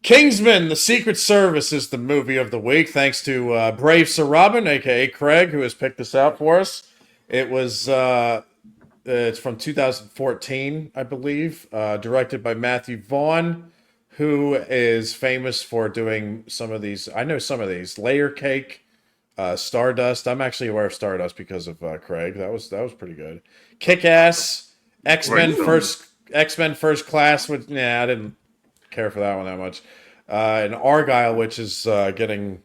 Kingsman: The Secret Service is the movie of the week, thanks to Brave Sir Robin, aka Craig, who has picked this out for us. It was it's from 2014, I believe, directed by Matthew Vaughn, who is famous for doing some of these. I know some of these. Layer Cake, Stardust. I'm actually aware of Stardust because of Craig. That was pretty good. Kick Ass, X Men First Class. Which I didn't care for that one that much. And Argyle, which is getting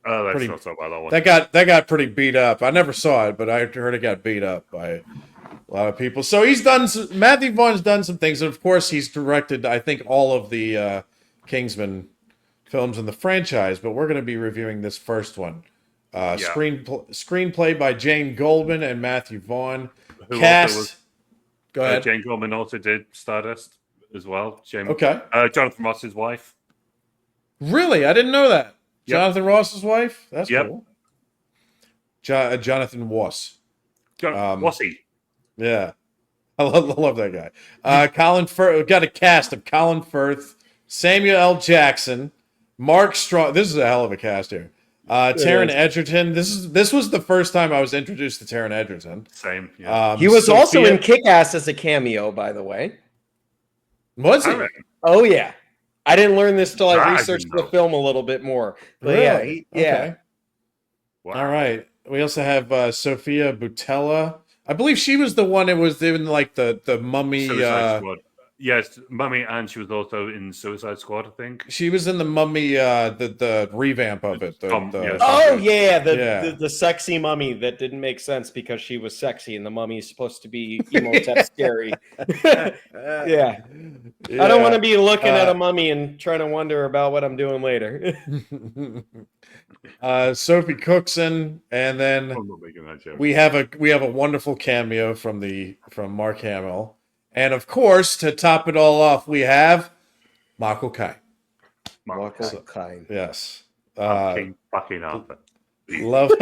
Oh, that's pretty. not so bad. That one. That got pretty beat up. I never saw it, but I heard it got beat up by a lot of people. So Matthew Vaughn's done some things, and of course he's directed, I think, all of the Kingsman films in the franchise. But we're going to be reviewing this first one. Screenplay by Jane Goldman and Matthew Vaughn. Who Cast. also was, Go ahead. Jane Goldman also did Stardust as well. Okay. Jonathan Ross's wife. Really, I didn't know that. Yep. Jonathan Ross's wife. That's Yep. cool. Jonathan Ross. Wossy. Yeah. I love that guy. Colin Firth. We've got a cast of Colin Firth, Samuel L. Jackson, Mark Strong. This is a hell of a cast here. Taron Egerton. This was the first time I was introduced to Taron Egerton. Same. Yeah. He was also in Kick-Ass as a cameo, by the way. Was he? Oh, yeah. I didn't learn this till I researched the know. film a little bit more. But Really? yeah, Okay. Wow. All right. We also have Sophia Boutella. I believe she was the one that was in like the Mummy. Suicide Squad. Yes, Mummy, and she was also in Suicide Squad, I think. She was in the Mummy, the revamp of it. The sexy mummy that didn't make sense because she was sexy and the mummy is supposed to be emo type scary. Yeah. I don't want to be looking at a mummy and trying to wonder about what I'm doing later. Sophie Cookson, and then I'm not making that joke. we have a wonderful cameo from Mark Hamill. And of course, to top it all off, we have Michael Caine. Michael Caine. Yes. Fucking Arthur. Lovely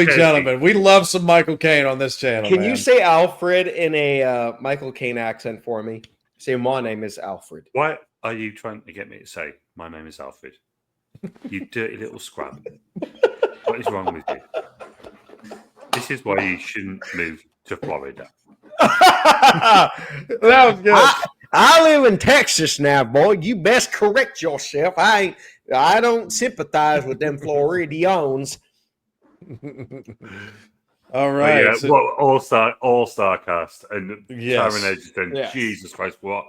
gentleman. We love some Michael Caine on this channel. Can you say Alfred in a Michael Caine accent for me? Say, my name is Alfred. What are you trying to get me to say? My name is Alfred. You dirty little scrub. What is wrong with you? This is why you shouldn't move to Florida. That was good. I live in Texas now, boy. You best correct yourself. I don't sympathize with them Floridians. All right. Yeah, all star cast and Yes. Taron Egerton. Yes. Jesus Christ, what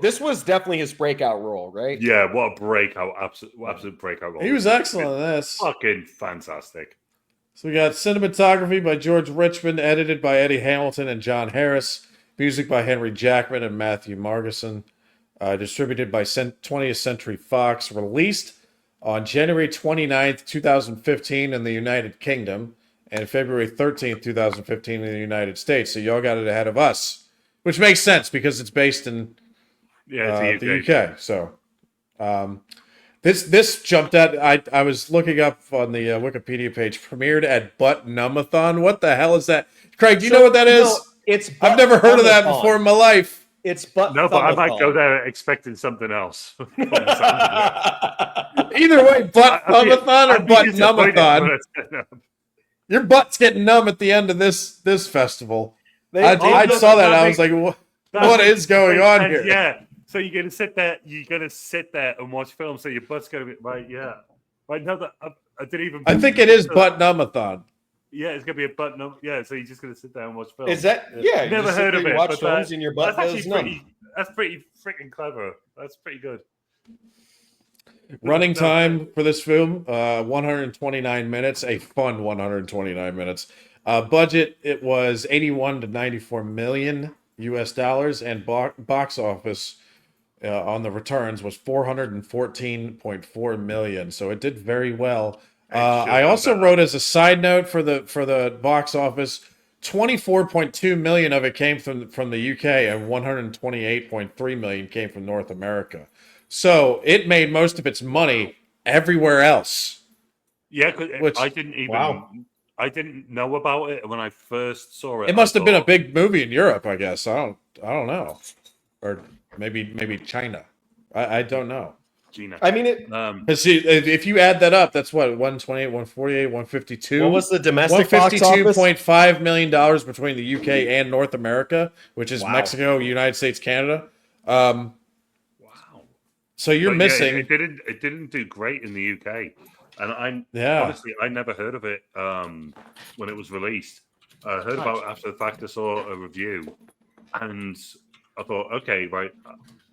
This was definitely his breakout role, right? yeah, what a breakout, absolute breakout role. He was excellent in this. Fucking fantastic. So we got cinematography by George Richmond, edited by Eddie Hamilton and John Harris, music by Henry Jackman and Matthew Margeson, distributed by 20th Century Fox, released on January 29th, 2015 in the United Kingdom, and February 13th, 2015 in the United States. So y'all got it ahead of us, which makes sense because it's based in the UK. So this jumped out. I was looking up on the Wikipedia page. Premiered at Butt Numathon. What the hell is that? Craig, do you know what that is? I've never heard of that before in my life. It's Butt. No, but I might go there expecting something else. Either way, Butt Numathon or Butt Numathon. Your butt's getting numb at the end of this festival. I saw that and I was like, what is going on here? Yeah. So you're gonna sit there and watch film. So your butt's gonna be right. Yeah. Right now that I didn't even. I think it is Butt Numathon. Yeah, it's gonna be a butt numb. Yeah, so you're just gonna sit there and watch film. Is that? Yeah. Never heard of it. Watch films and your butt goes numb. That's pretty freaking clever. That's pretty good. Running time for this film, 129 minutes. A fun 129 minutes. Budget, it was 81 to 94 million US dollars, and box office on the returns was 414.4 million. So it did very well. I also wrote as a side note for the box office, 24.2 million of it came from the UK, and 128.3 million came from North America. So it made most of its money everywhere else. Yeah, because I didn't even. I didn't know about it when I first saw it. It must have been a big movie in Europe, I guess. I don't know, or maybe China I don't know. Gina. I mean, it. If you add that up, that's what 128, 148, 152. What was the domestic box office? $152.5 million between the UK and North America, which is Wow. Mexico, United States, Canada. Wow. So you're But missing. Yeah, it didn't do great in the UK, and honestly I never heard of it when it was released. I heard about it after the fact. I saw a review, and I thought, okay, right,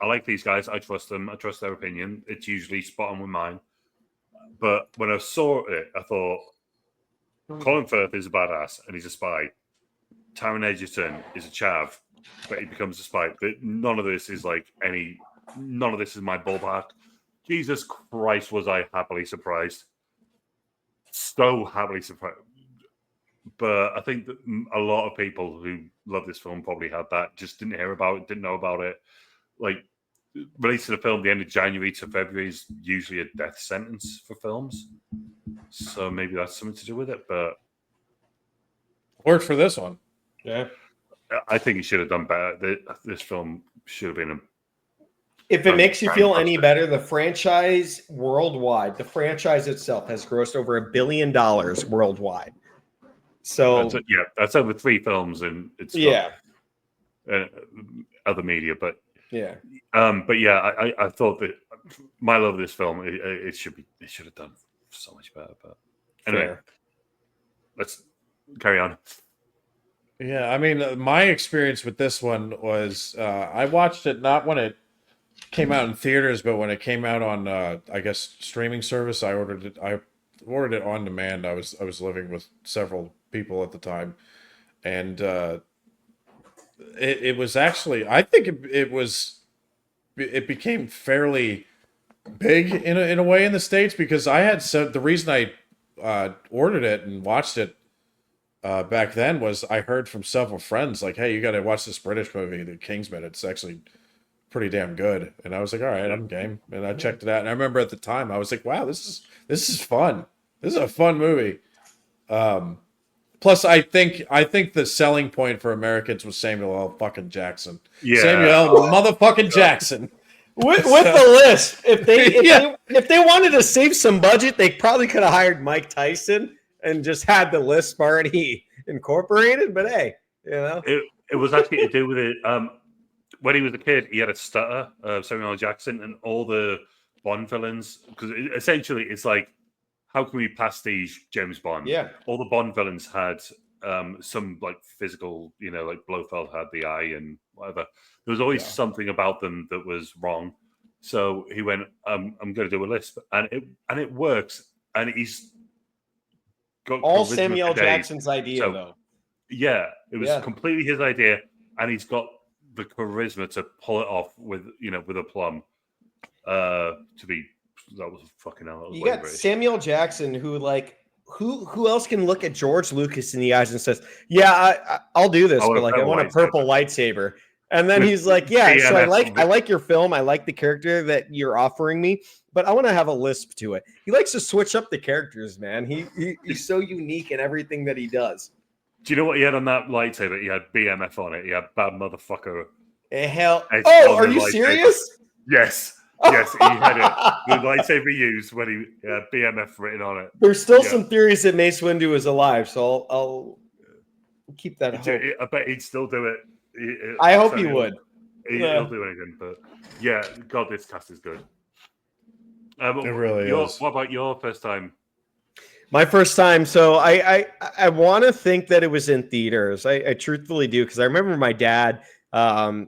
I like these guys. I trust them. I trust their opinion. It's usually spot on with mine. But when I saw it, I thought, Colin Firth is a badass and he's a spy. Taron Egerton is a chav, but he becomes a spy. But none of this is none of this is my ballpark. Jesus Christ, was I happily surprised. So happily surprised. But I think that a lot of people who love this film probably had that, just didn't hear about it, didn't know about it. Like, releasing a film the end of January to February is usually a death sentence for films. So maybe that's something to do with it. But Worked for this one. Yeah. I think he should have done better. This film should have been If it makes you feel any better, the franchise worldwide, the franchise itself has grossed over $1 billion worldwide. So that's over 3 films, and it's other media, but I thought that my love of this film, it should have done so much better. But anyway, let's carry on. Yeah, I mean, my experience with this one was I watched it not when it came out in theaters, but when it came out on I guess streaming service. I ordered it on demand. I was living with several people at the time, and it was actually, I think it became fairly big in a way in the States, because I had the reason I ordered it and watched it back then was I heard from several friends like, hey, you got to watch this British movie, The Kingsman. It's actually pretty damn good. And I was like, all right, I'm game. And I checked it out. And I remember at the time I was like, wow, this is fun. This is a fun movie. Plus, I think the selling point for Americans was Samuel L. fucking Jackson. Yeah. Samuel L. motherfucking Jackson. With the list, if they wanted to save some budget, they probably could have hired Mike Tyson and just had the list already incorporated. But hey, it was actually to do with it. When he was a kid, he had a stutter, Samuel L. Jackson, and all the Bond villains, because essentially it's like, how can we pastiche James Bond? Yeah. All the Bond villains had some like physical, like Blofeld had the eye and whatever. There was always something about them that was wrong. So he went, I'm going to do a list, and it works. And he's got all Samuel L. Jackson's idea, though. Yeah, it was completely his idea, and he's got the charisma to pull it off with a plum. That was fucking hell. You got Samuel Jackson, who else can look at George Lucas in the eyes and says, "Yeah, I'll do this, but I want a purple lightsaber." And then he's like, "Yeah, so I like your film. I like the character that you're offering me, but I want to have a lisp to it." He likes to switch up the characters, man. He's so unique in everything that he does. Do you know what he had on that lightsaber? He had BMF on it. He had bad motherfucker. Hell! Oh, are you serious? Yes. Yes, he had it. The lightsaber used when he had BMF written on it. There's still some theories that Mace Windu is alive, so I'll keep that hope. I bet he'd still do it. I hope he would. He'll do anything, but yeah, God, this cast is good. It really is. What about your first time? My first time. So I want to think that it was in theaters. I truthfully do, because I remember my dad.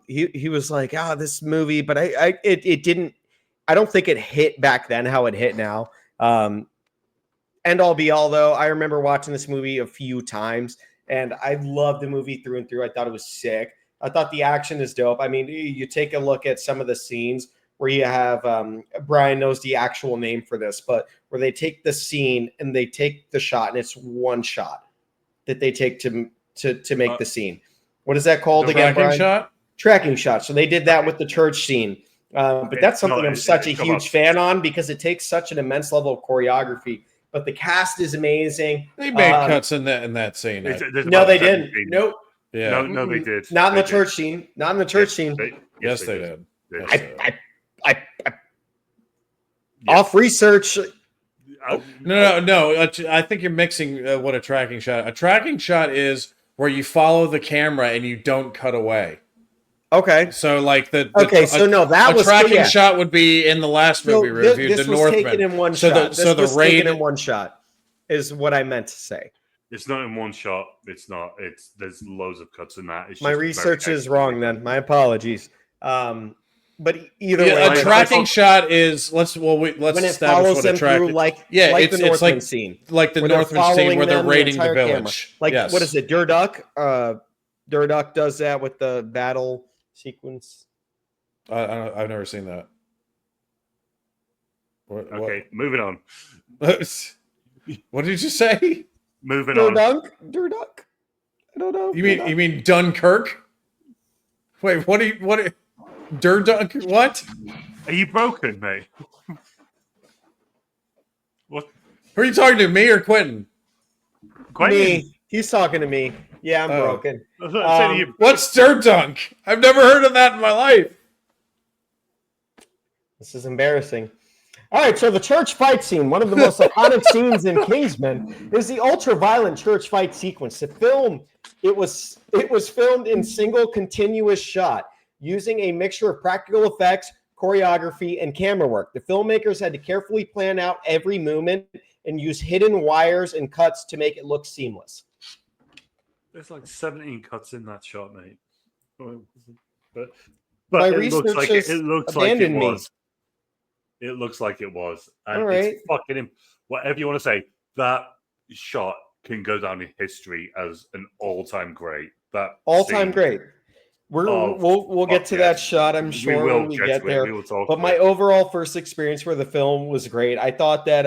He was like, this movie, but it didn't. I don't think it hit back then how it hit now. End all be all, though, I remember watching this movie a few times, and I loved the movie through and through. I thought it was sick. I thought the action is dope. I mean, you take a look at some of the scenes where you have Brian knows the actual name for this, but where they take the scene and they take the shot, and it's one shot that they take to make the scene. What is that called again, Brian? Tracking shot. So they did that with the church scene. But that's something I'm such a huge fan on, because it takes such an immense level of choreography. But the cast is amazing. They made cuts in that scene. No, they didn't. Nope. Yeah. No, they did. Not in the church scene. Not in the church scene. Yes, they did. Off research. No. I think you're mixing what a tracking shot. A tracking shot is where you follow the camera and you don't cut away. Okay. So like that was tracking shot would be in the last movie review. This the was Northman. taken in one shot. This was taken in one shot. Is what I meant to say. It's not in one shot. It's not. There's loads of cuts in that. My research is wrong. Then my apologies. But either way, a tracking shot is let's establish what a tracking. the Northman scene, like the Northman scene where they're raiding the village. What is it? Durduck. Durduck does that with the battle sequence. I've never seen that. Okay, moving on. What did you say? Moving on. Durduck. I don't know. You mean Dunkirk? Wait, what? Durdunk? What? Are you broken, mate? What? Who are you talking to? Me or Quentin? Me. He's talking to me. Yeah, I'm broken. What's Durdunk? I've never heard of that in my life. This is embarrassing. All right, so the church fight scene, one of the most iconic scenes in Kingsman, is the ultra-violent church fight sequence. The film, it was filmed in single continuous shot, using a mixture of practical effects, choreography, and camera work. The filmmakers had to carefully plan out every movement and use hidden wires and cuts to make it look seamless. There's like 17 cuts in that shot, mate. But my it research looks like it looks like it was. It looks like it was. And it's fucking whatever you want to say, that shot can go down in history as an all-time great. That all-time great. We'll get to that shot, I'm sure, when we get there. But my overall first experience for the film was great. I thought that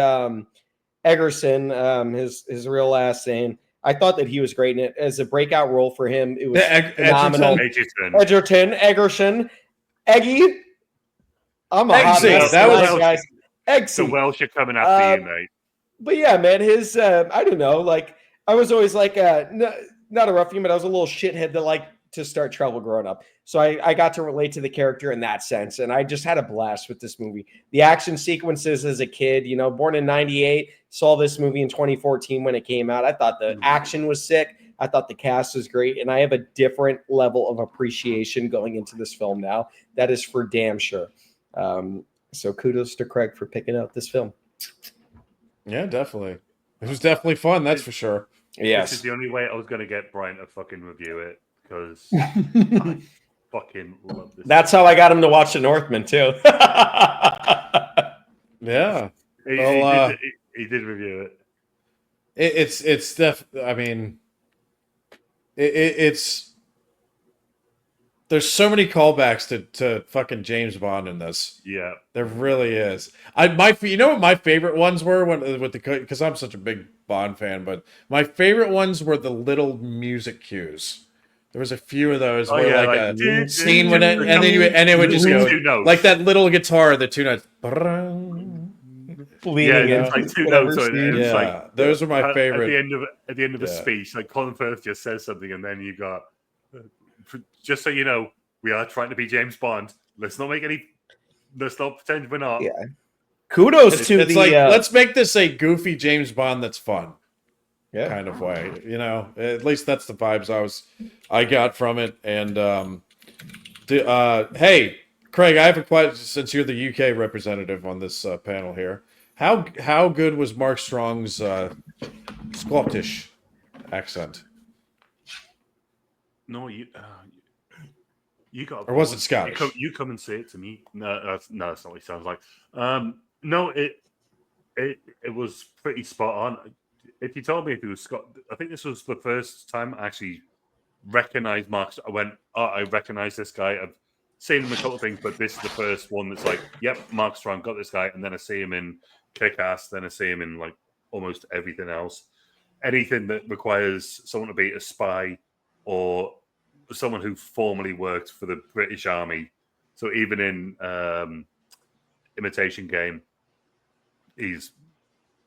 Egerton, his real last name, I thought that he was great in it. As a breakout role for him, it was phenomenal. Egerton. Eggy. I'm a hot mess. That was guys. Eggsy. The Welsh are coming after you, mate. But yeah, man, his I don't know. Like I was always like not a ruffian, but I was a little shithead that like to start trouble growing up. So I got to relate to the character in that sense, and I just had a blast with this movie. The action sequences as a kid, born in '98, saw this movie in 2014 when it came out. I thought the action was sick. I thought the cast was great, and I have a different level of appreciation going into this film now. That is for damn sure. So kudos to Craig for picking out this film. Yeah, definitely. It was definitely fun, that's for sure. Yes. This is the only way I was going to get Brian to fucking review it, because I fucking love this. That's how I got him to watch The Northman, too. Yeah. He did review it. It's there's so many callbacks to fucking James Bond in this. Yeah, there really is. What my favorite ones were because I'm such a big Bond fan, but my favorite ones were the little music cues. There was a few of those where a scene when it and it would just go like that little guitar, the 2 notes. It's like 2 notes. Those are my favorite. At the end of the speech, like Colin Firth just says something, and then you got. Just so you know, we are trying to be James Bond. Let's not pretend we're not. Yeah. Kudos to the. Let's make this a goofy James Bond that's fun. Yeah. Kind of way. At least that's the vibes I got from it. And hey, Craig, I have a question since you're the UK representative on this panel here. How good was Mark Strong's Scottish accent? No, you got. Or was it Scottish? You come and say it to me. No, that's not what it sounds like. No, it was pretty spot on. If you told me if it was Scott, I think this was the first time I actually recognized Mark. I went, I recognize this guy. I've seen him in a couple of things, but this is the first one that's like, yep, Mark Strong got this guy. And then I see him in Kick-Ass. Then I see him in like almost everything else. Anything that requires someone to be a spy or someone who formerly worked for the British Army. So even in Imitation Game, he's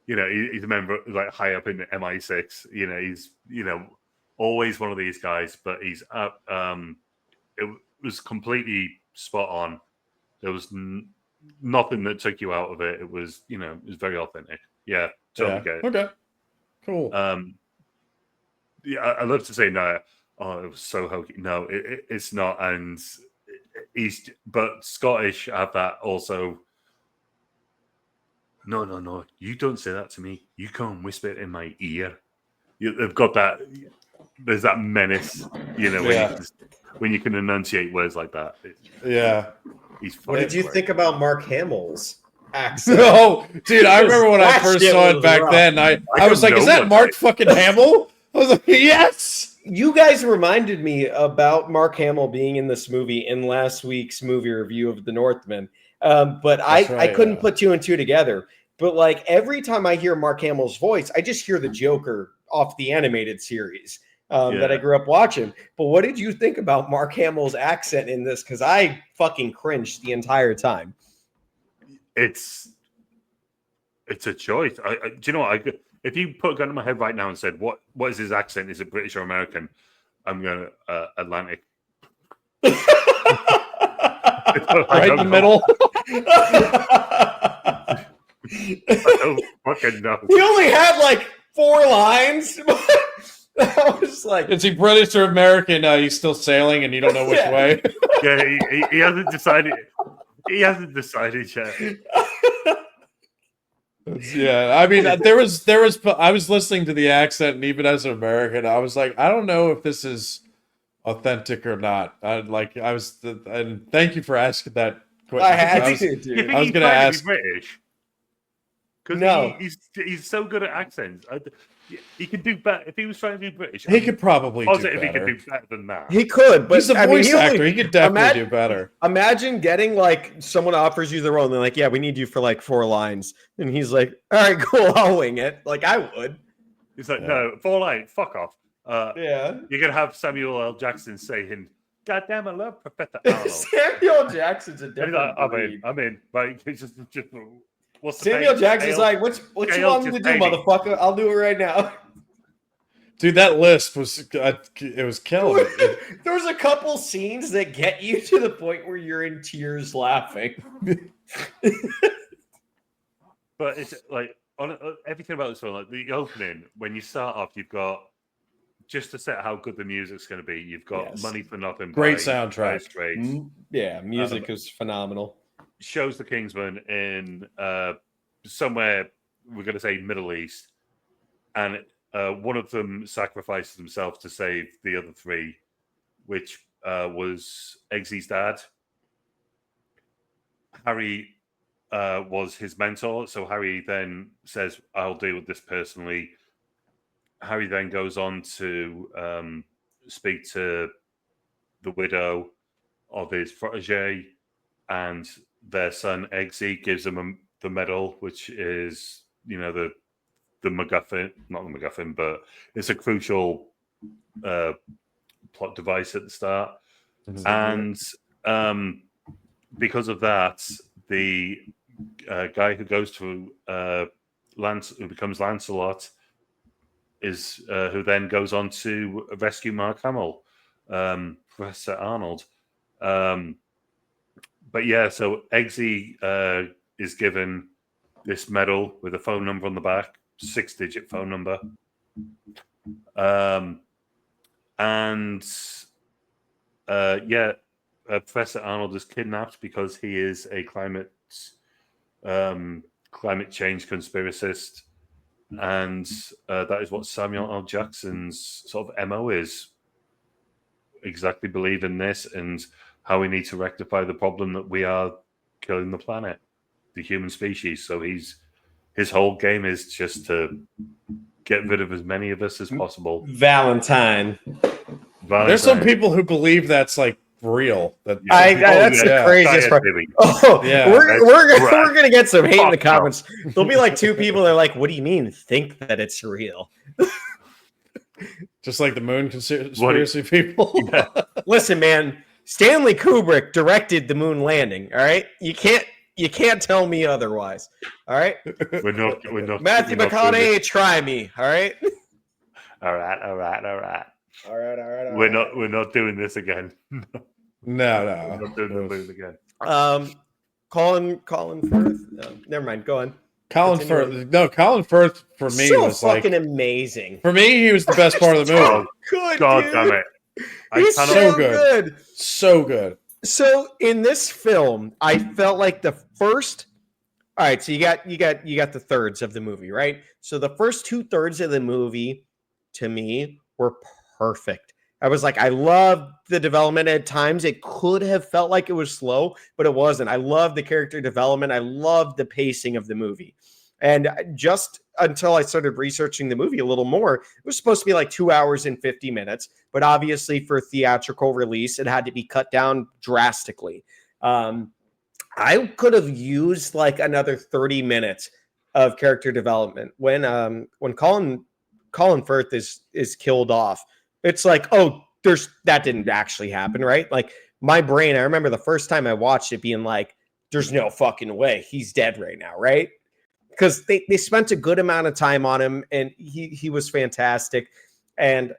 a member like high up in MI6. He's always one of these guys. But he's it was completely spot on. There was nothing that took you out of it. It was, it was very authentic. Yeah, totally get it. Okay, cool. Yeah, I love to say no. Oh, it was so hokey. No, it's not. And but Scottish have that also. No. You don't say that to me. You come and whisper it in my ear. They've got that. There's that menace, when you can enunciate words like that. What did you think about Mark Hamill's accent? Oh, dude, I remember when I first saw it back then. I was like, is that Mark fucking Hamill? I was like, yes. You guys reminded me about Mark Hamill being in this movie in last week's movie review of The Northman. But I couldn't put two and two together. But like every time I hear Mark Hamill's voice, I just hear the Joker off the animated series that I grew up watching. But what did you think about Mark Hamill's accent in this? Because I fucking cringed the entire time. It's a choice. Do you know what? If you put a gun to my head right now and said, "What is his accent? Is it British or American?" I'm going Atlantic. Right in the middle. I don't fucking know. He only had like 4 lines. I was like, is he British or American? He's still sailing and you don't know which way. Yeah, he hasn't decided. He hasn't decided yet. Yeah, I mean, there was. I was listening to the accent, and even as an American, I was like, I don't know if this is authentic or not. And thank you for asking that question. I had to, dude. I was going to ask. British. Because no, he's so good at accents. He could do better if he was trying to do British. He could probably do better. He could do better than that. He could, but he's a voice actor. He could definitely do better. Imagine getting like someone offers you the role and they're like, "Yeah, we need you for like 4 lines," and he's like, "All right, cool, I'll wing it." Like I would. He's like, "No, 4 lines, fuck off." Yeah, you're gonna have Samuel L. Jackson saying, "God damn, I love Professor Arnold." Samuel Jackson's a different. I'm in. Right? Just Samuel Jackson's like, what you want me to do, motherfucker? I'll do it right now. Dude, that list was it was killing it. There was a couple scenes that get you to the point where you're in tears laughing. But it's like everything about this film, like the opening, when you start off, you've got just to set how good the music's going to be. You've got Money for Nothing. Great soundtrack. Yeah, music is phenomenal. Shows the Kingsman in somewhere we're going to say Middle East, and one of them sacrifices himself to save the other 3, which was Eggsy's dad. Harry was his mentor, so Harry then says, "I'll deal with this personally." Harry then goes on to speak to the widow of his protege, and their son Eggsy gives them the medal, which is, the MacGuffin, not the MacGuffin, but it's a crucial plot device at the start. And because of that, the guy who goes to who becomes Lancelot is who then goes on to rescue Mark Hamill, Professor Arnold. But yeah, so Eggsy is given this medal with a phone number on the back, 6-digit phone number. Professor Arnold is kidnapped because he is a climate change conspiracist. And that is what Samuel L. Jackson's sort of MO is. Exactly believe in this and how we need to rectify the problem that we are killing the planet, the human species. So his whole game is just to get rid of as many of us as possible. Valentine. There's some people who believe that's like real. That's the craziest part. We're gonna get some hate in the comments. There'll be like 2 people that are like, "What do you mean? Think that it's real?" Just like the moon conspiracy people. Yeah. Listen, man. Stanley Kubrick directed the moon landing. All right, you can't tell me otherwise. All right, we're not. Matthew McConaughey, try me. All right. All right. We're not doing this again. No. We're not doing the moon again. Colin Firth. No, never mind. Go on. Colin Firth. No, Colin Firth for me so was fucking like amazing. For me, he was the best part of the movie. So good, God dude. damn it! He's so good. So good. So in this film, I felt like the first. All right, so you got the thirds of the movie, right? So the first 2/3 of the movie, to me, were perfect. I was like, I loved the development. At times, it could have felt like it was slow, but it wasn't. I loved the character development. I loved the pacing of the movie. And just until I started researching the movie a little more, it was supposed to be like 2 hours and 50 minutes. But obviously, for theatrical release, it had to be cut down drastically. I could have used like another 30 minutes of character development when Colin Firth is killed off. It's like, oh, that didn't actually happen, right? Like my brain, I remember the first time I watched it being like, there's no fucking way he's dead right now, right? Because they spent a good amount of time on him and he was fantastic. And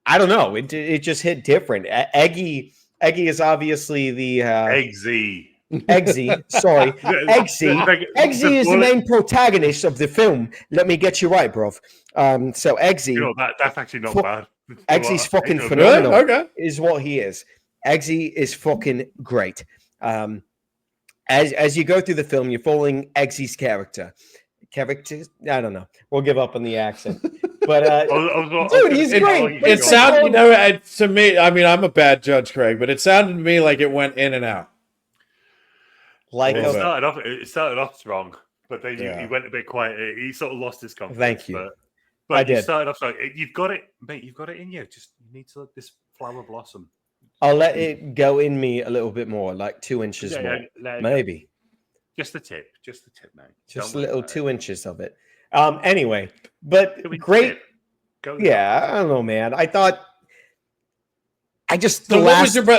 I don't know, it just hit different. Eggy is obviously the Eggsy. Sorry. Eggsy is the main protagonist of the film. Let me get you right, bro. So Eggsy. That's actually not bad. Eggsy's fucking phenomenal. Okay. Is what he is. Eggsy is fucking great. As you go through the film, you're following Eggsy's character. I don't know. We'll give up on the accent. But dude, he's great. It sounded, to me, I mean, I'm a bad judge, Craig, but it sounded to me like it went in and out. Like it started off strong, but then he went a bit quiet. He sort of lost his confidence. Thank you. But I did. Started off strong. You've got it, mate. You've got it in you. Just you need to let this flower blossom. I'll let it go in me a little bit more, like 2 inches more, maybe. Just the tip, mate. Just a little 2 inches of it. Anyway, but great. Yeah, I don't know, man.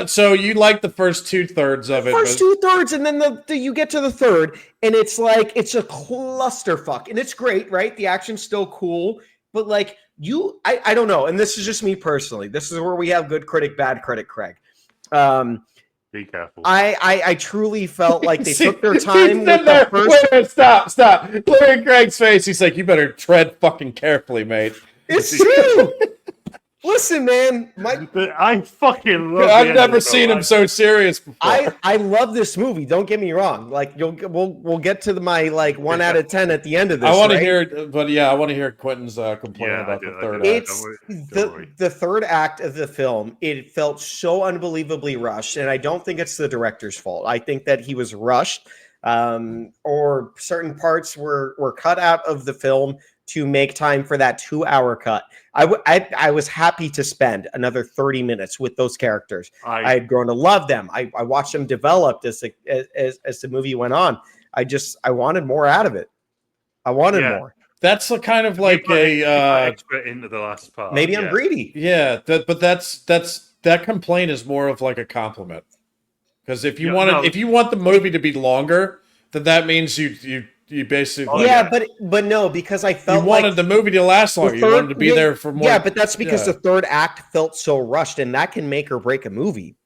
So you like the first 2/3 of it? First 2/3, and then you get to the third, and it's like it's a clusterfuck, and it's great, right? The action's still cool, but like I don't know, and this is just me personally. This is where we have good critic, bad critic, Craig. Be careful. I truly felt like they took their time with the first. Wait, stop! Look at Greg's face. He's like, "You better tread fucking carefully, mate." It's true. Listen, man, I fucking love. I've never seen him so serious before. I love this movie. Don't get me wrong. Like we'll get to my like 1 out of 10 at the end of this. I want to hear, but yeah, I want to hear Quentin's complaint about the third act. It's the third act of the film. It felt so unbelievably rushed, and I don't think it's the director's fault. I think that he was rushed, or certain parts were cut out of the film to make time for that 2-hour cut. I was happy to spend another 30 minutes with those characters. I had grown to love them. I watched them develop as the movie went on. I wanted more out of it. I wanted more. That's a kind of like extra into the last part. Maybe I'm greedy. Yeah, but that complaint is more of like a compliment. Because if you want the movie to be longer, then that means you basically but no, because I felt you wanted the movie to last longer. You wanted to be there for more. Yeah, but that's because the third act felt so rushed, and that can make or break a movie.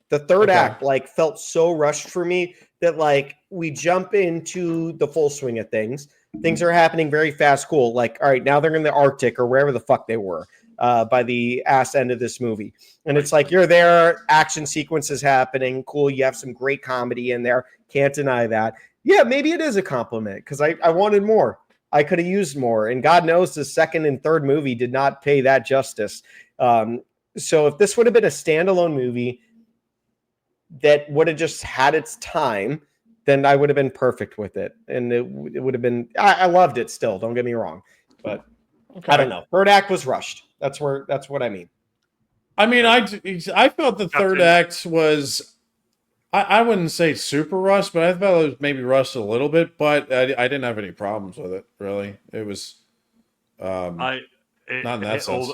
The third act like felt so rushed for me that like we jump into the full swing of things. Things are happening very fast, cool. Like, all right, now they're in the Arctic or wherever the fuck they were by the ass end of this movie. And it's like you're there, action sequences happening, cool. You have some great comedy in there. Can't deny that. Yeah, maybe it is a compliment because I wanted more. I could have used more. And God knows the second and third movie did not pay that justice. So if this would have been a standalone movie that would have just had its time, then I would have been perfect with it. And it would have been, I loved it still. Don't get me wrong. But I don't know. Third act was rushed. That's what I mean. I mean, I felt the third act was, I wouldn't say super rushed, but I felt it was maybe rushed a little bit, but I didn't have any problems with it, really. It was not in that sense.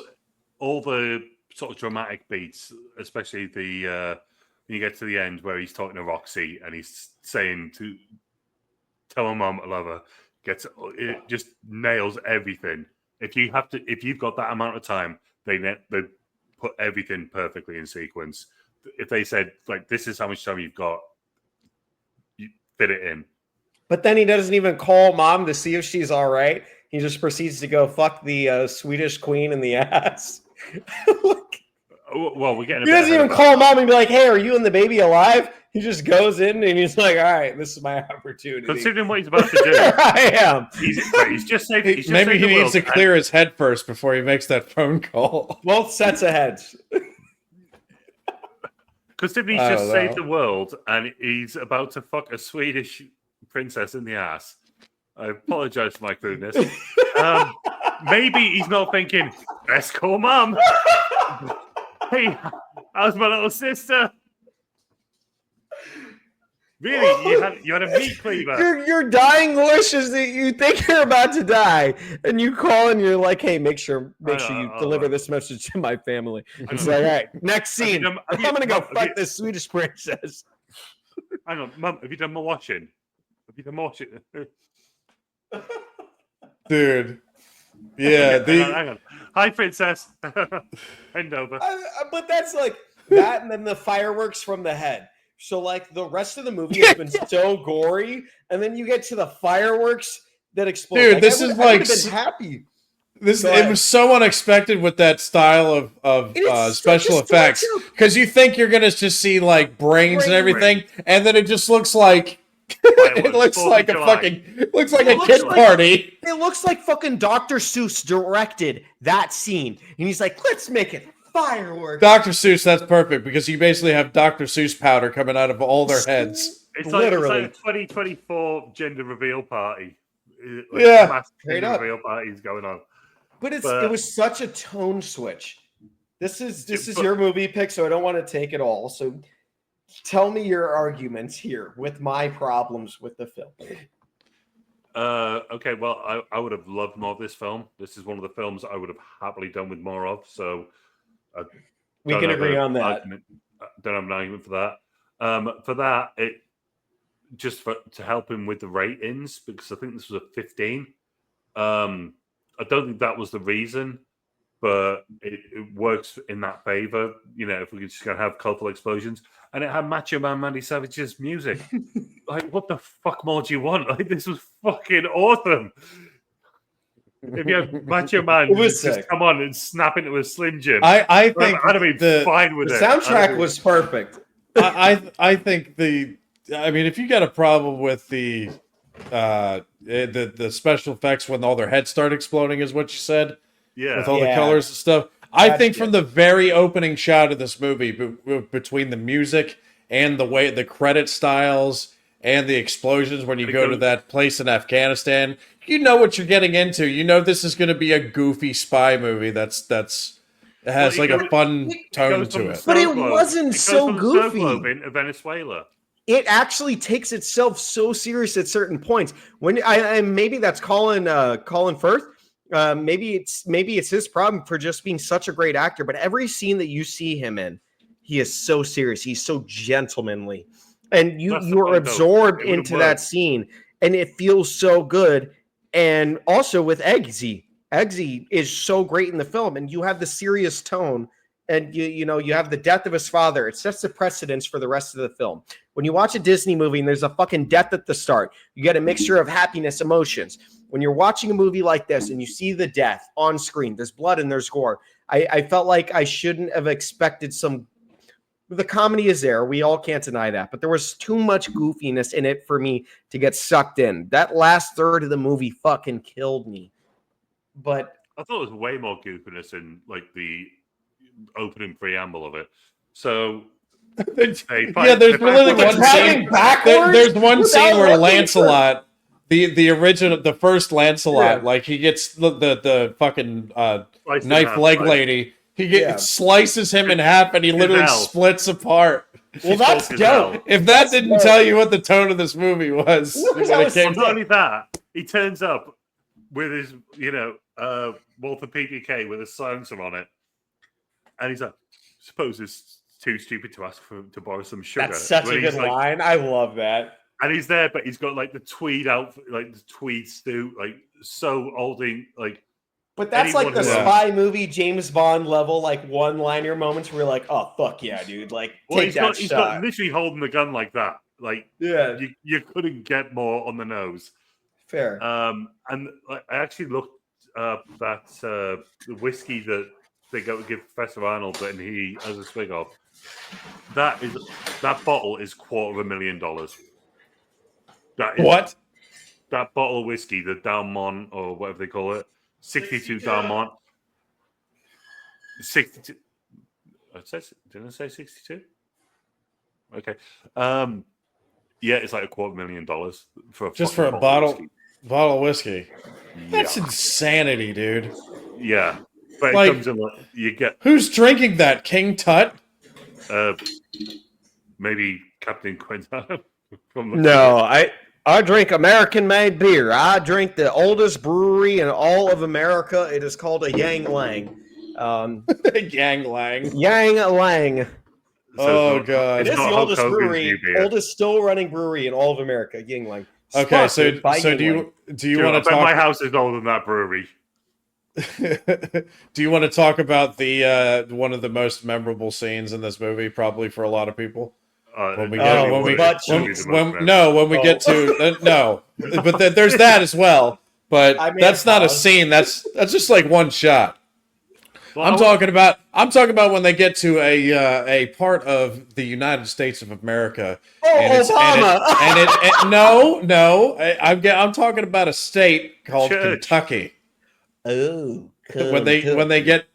All the sort of dramatic beats, especially the when you get to the end where he's talking to Roxy and he's saying to tell her mom I love her, it just nails everything. If you've got that amount of time, they put everything perfectly in sequence. If they said like this is how much time you've got, fit it in. But then he doesn't even call mom to see if she's all right. He just proceeds to go fuck the Swedish queen in the ass. Well, we're getting. He doesn't even call mom and be like, "Hey, are you and the baby alive?" He just goes in and he's like, "All right, this is my opportunity." Considering what he's about to do, Here I am. He's just saved. Maybe he needs to clear his head first before he makes that phone call. Both sets of heads. Considering he's just saved the world and he's about to fuck a Swedish princess in the ass. I apologize for my crudeness. Maybe he's not thinking, best call mom. Hey, how's my little sister? Really? You had a meat cleaver. Your dying wish is that you think you're about to die, and you call and you're like, "Hey, make sure you deliver this message to my family." It's like, all right, next scene. I'm gonna go fuck this Swedish princess. Hang on, Mum, have you done my washing? Dude. Yeah. Hang on. Hi, princess. Bend over. But that's like that, and then the fireworks from the head. So like the rest of the movie has been so gory, and then you get to the fireworks that explode. Dude, like, this is like been happy. It was so unexpected with that style of special effects, because you think you're gonna just see like brains and everything, and then it just looks like it looks like a kid party. It looks like fucking Dr. Seuss directed that scene, and he's like, "Let's make it fireworks." Dr. Seuss, that's perfect, because you basically have Dr. Seuss powder coming out of all their heads. It's literally like a 2024 gender reveal party. Straight up. Reveal parties going on. But it was such a tone switch. This is your movie pick, so I don't want to take it all. So tell me your arguments here with my problems with the film. Okay, well, I would have loved more of this film. This is one of the films I would have happily done with more of. So we can agree on that. Don't have an argument for that. For that, it just to help him with the ratings, because I think this was a 15. I don't think that was the reason, but it works in that favor. You know, if we could just gonna have colorful explosions, and it had Macho Man Randy Savage's music. Like, what the fuck more do you want? Like, this was fucking awesome. If you have Macho Man just come on and snap into a Slim Jim, I think I'd have been fine with it. The soundtrack was perfect. I think if you got a problem with the special effects when all their heads start exploding, is what you said. Yeah, with all the colors and stuff. I think from the very opening shot of this movie, between the music and the way the credit styles and the explosions when you go to that place in Afghanistan, you know what you're getting into. You know this is going to be a goofy spy movie it has a fun tone to it. But it wasn't so goofy. In Venezuela. It actually takes itself so serious at certain points. When maybe that's Colin Firth. Maybe it's his problem for just being such a great actor. But every scene that you see him in, he is so serious. He's so gentlemanly, and you are absorbed into that scene, and it feels so good. And also with Eggsy is so great in the film, and you have the serious tone. And you have the death of his father. It sets the precedence for the rest of the film. When you watch a Disney movie and there's a fucking death at the start, you get a mixture of happiness, emotions. When you're watching a movie like this and you see the death on screen, there's blood and there's gore. I felt like I shouldn't have expected some. The comedy is there. We all can't deny that. But there was too much goofiness in it for me to get sucked in. That last third of the movie fucking killed me. But I thought it was way more goofiness in like the opening preamble of it. So there's literally one scene. There's one scene where Lancelot, the original, the first Lancelot, like he gets the fucking knife leg lady. He slices him in half, and he literally splits apart. Well, that's dope. If that didn't tell you what the tone of this movie was, not only that, he turns up with his, Walther PPK with a silencer on it. And he's like, suppose it's too stupid to ask to borrow some sugar. That's such a good line. I love that. And he's there, but he's got like the tweed outfit, like the tweed suit, like so olding, like. But that's like the spy movie James Bond level, like one-liner moments where you're like, oh fuck yeah, dude! Like take that shot. He's got literally holding the gun like that, Like, Yeah, you couldn't get more on the nose. fair. And I actually looked up that the whiskey that they go give Professor Arnold and he has a swig of. That bottle is $250,000. That is What? that bottle of whiskey, the Dalmont or whatever they call it, 62 Dalmont. 62. Didn't I say 62? Okay. Yeah, it's like $250,000 for a Just for a bottle of whiskey. That's insanity, dude. Yeah, but Like, it comes in like you get. Who's drinking that? King Tut? Maybe Captain Quintana. No, I drink American-made beer. I drink the oldest brewery in all of America. It is called a Yang Lang. Yang Lang. Yang Lang. So God! It is the oldest brewery, oldest still running brewery in all of America. Yang Lang. Okay, so do you want to talk? My house is older than that brewery. Do you want to talk about the one of the most memorable scenes in this movie, probably for a lot of people? When we get to but there's that as well. But that's not a scene. That's just like one shot. Well, I'm talking about when they get to a part of the United States of America. Obama. I'm talking about a state called Kentucky. Oh, when they get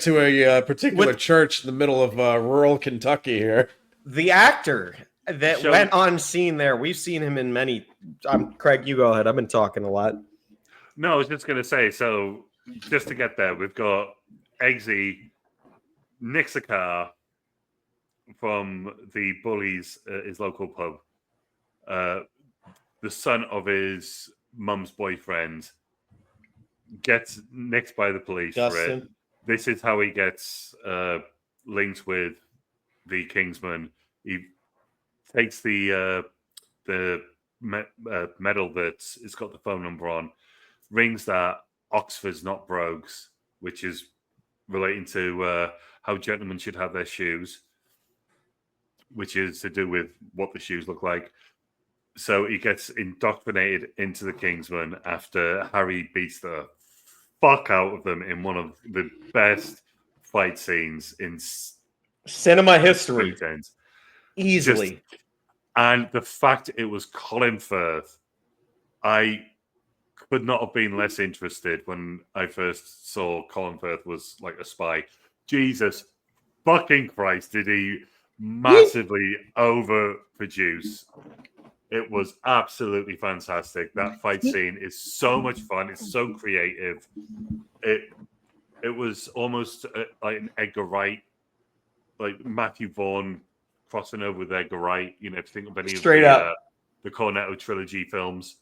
to a particular church in the middle of rural Kentucky here. The actor that went on scene there, we've seen him in many. Craig, you go ahead. I've been talking a lot. No, I was just going to say, so just to get there, we've got Eggsy nicks a car from the bullies at his local pub. The son of his mum's boyfriend gets nicked by the police for it. This is how he gets linked with the Kingsman. He takes the medal that's it's got the phone number on, rings that Oxford's not brogues, which is relating to how gentlemen should have their shoes, which is to do with what the shoes look like. So he gets indoctrinated into the Kingsman after Harry beats the fuck out of them in one of the best fight scenes in cinema history. Easily. And the fact it was Colin Firth, I could not have been less interested when I first saw Colin Firth was like a spy. Jesus fucking Christ, did he massively overproduce. It was absolutely fantastic. That fight scene is so much fun. It's so creative. It was almost like an Edgar Wright, like Matthew Vaughn crossing over with Edgar Wright. You know, if you think of any of the Cornetto trilogy films,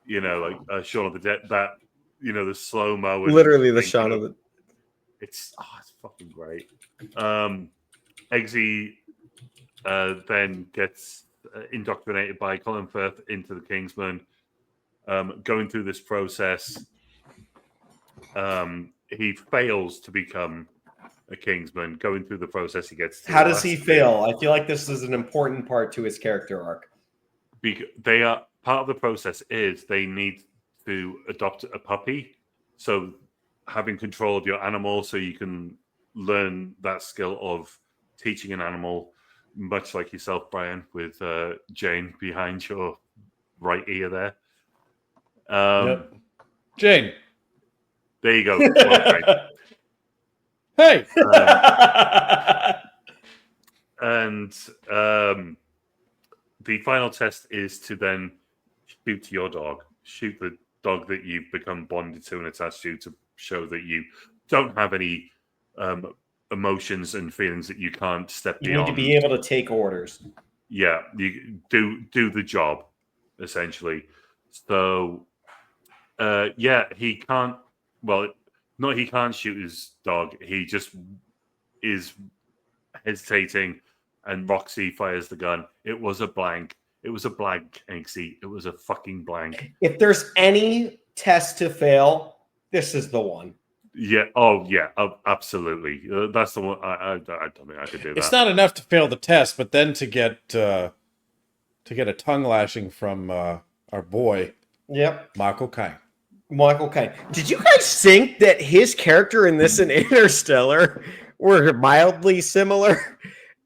you know, like Shaun of the Dead, that, you know, the slow-mo. Literally the Shaun of the... It's fucking great. Eggsy then gets indoctrinated by Colin Firth into the Kingsman. Going through this process, he fails to become a Kingsman. Going through the process, he gets... How does he fail? I feel like this is an important part to his character arc. They are... Part of the process is they need to adopt a puppy. So having control of your animal so you can learn that skill of teaching an animal, much like yourself, Brian, with Jane behind your right ear there. Yep. Jane. There you go. Well, hey. And the final test is to then shoot your dog. Shoot the dog that you've become bonded to and attached to show that you don't have any emotions and feelings that you can't step beyond. You need to be able to take orders. Yeah, you do the job, essentially. So, he can't. Well, not he can't shoot his dog. He just is hesitating, and Roxy fires the gun. It was a blank. It was a blank, Eggsy. It was a fucking blank. If there's any test to fail, this is the one. Yeah. Oh, yeah. Absolutely. That's the one. I don't think I could do that. It's not enough to fail the test, but then to get to get a tongue lashing from our boy, Michael Caine. Michael Caine. Did you guys think that his character in this and Interstellar were mildly similar?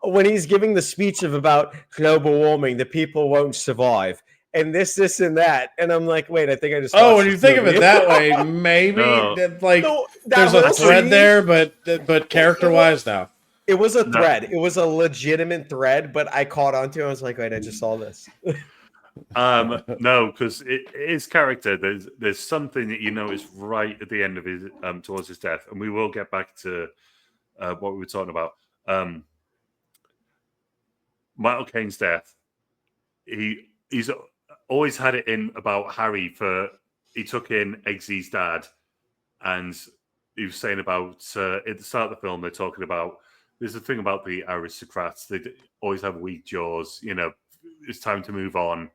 When he's giving the speech about global warming, the people won't survive. And this, and that. And I'm like, wait, I think I just... Oh, when you think of it that way, maybe. There's a thread there, but character-wise, no. It was a thread. It was a legitimate thread, but I caught on to it. I was like, wait, I just saw this. No, because his character, there's something that you notice right at the end of his towards his death, and we will get back to what we were talking about. Michael Caine's death. He's always had it in about Harry. He took in Eggsy's dad, and he was saying about at the start of the film they're talking about. There's a thing about the aristocrats. They always have weak jaws. You know, it's time to move on.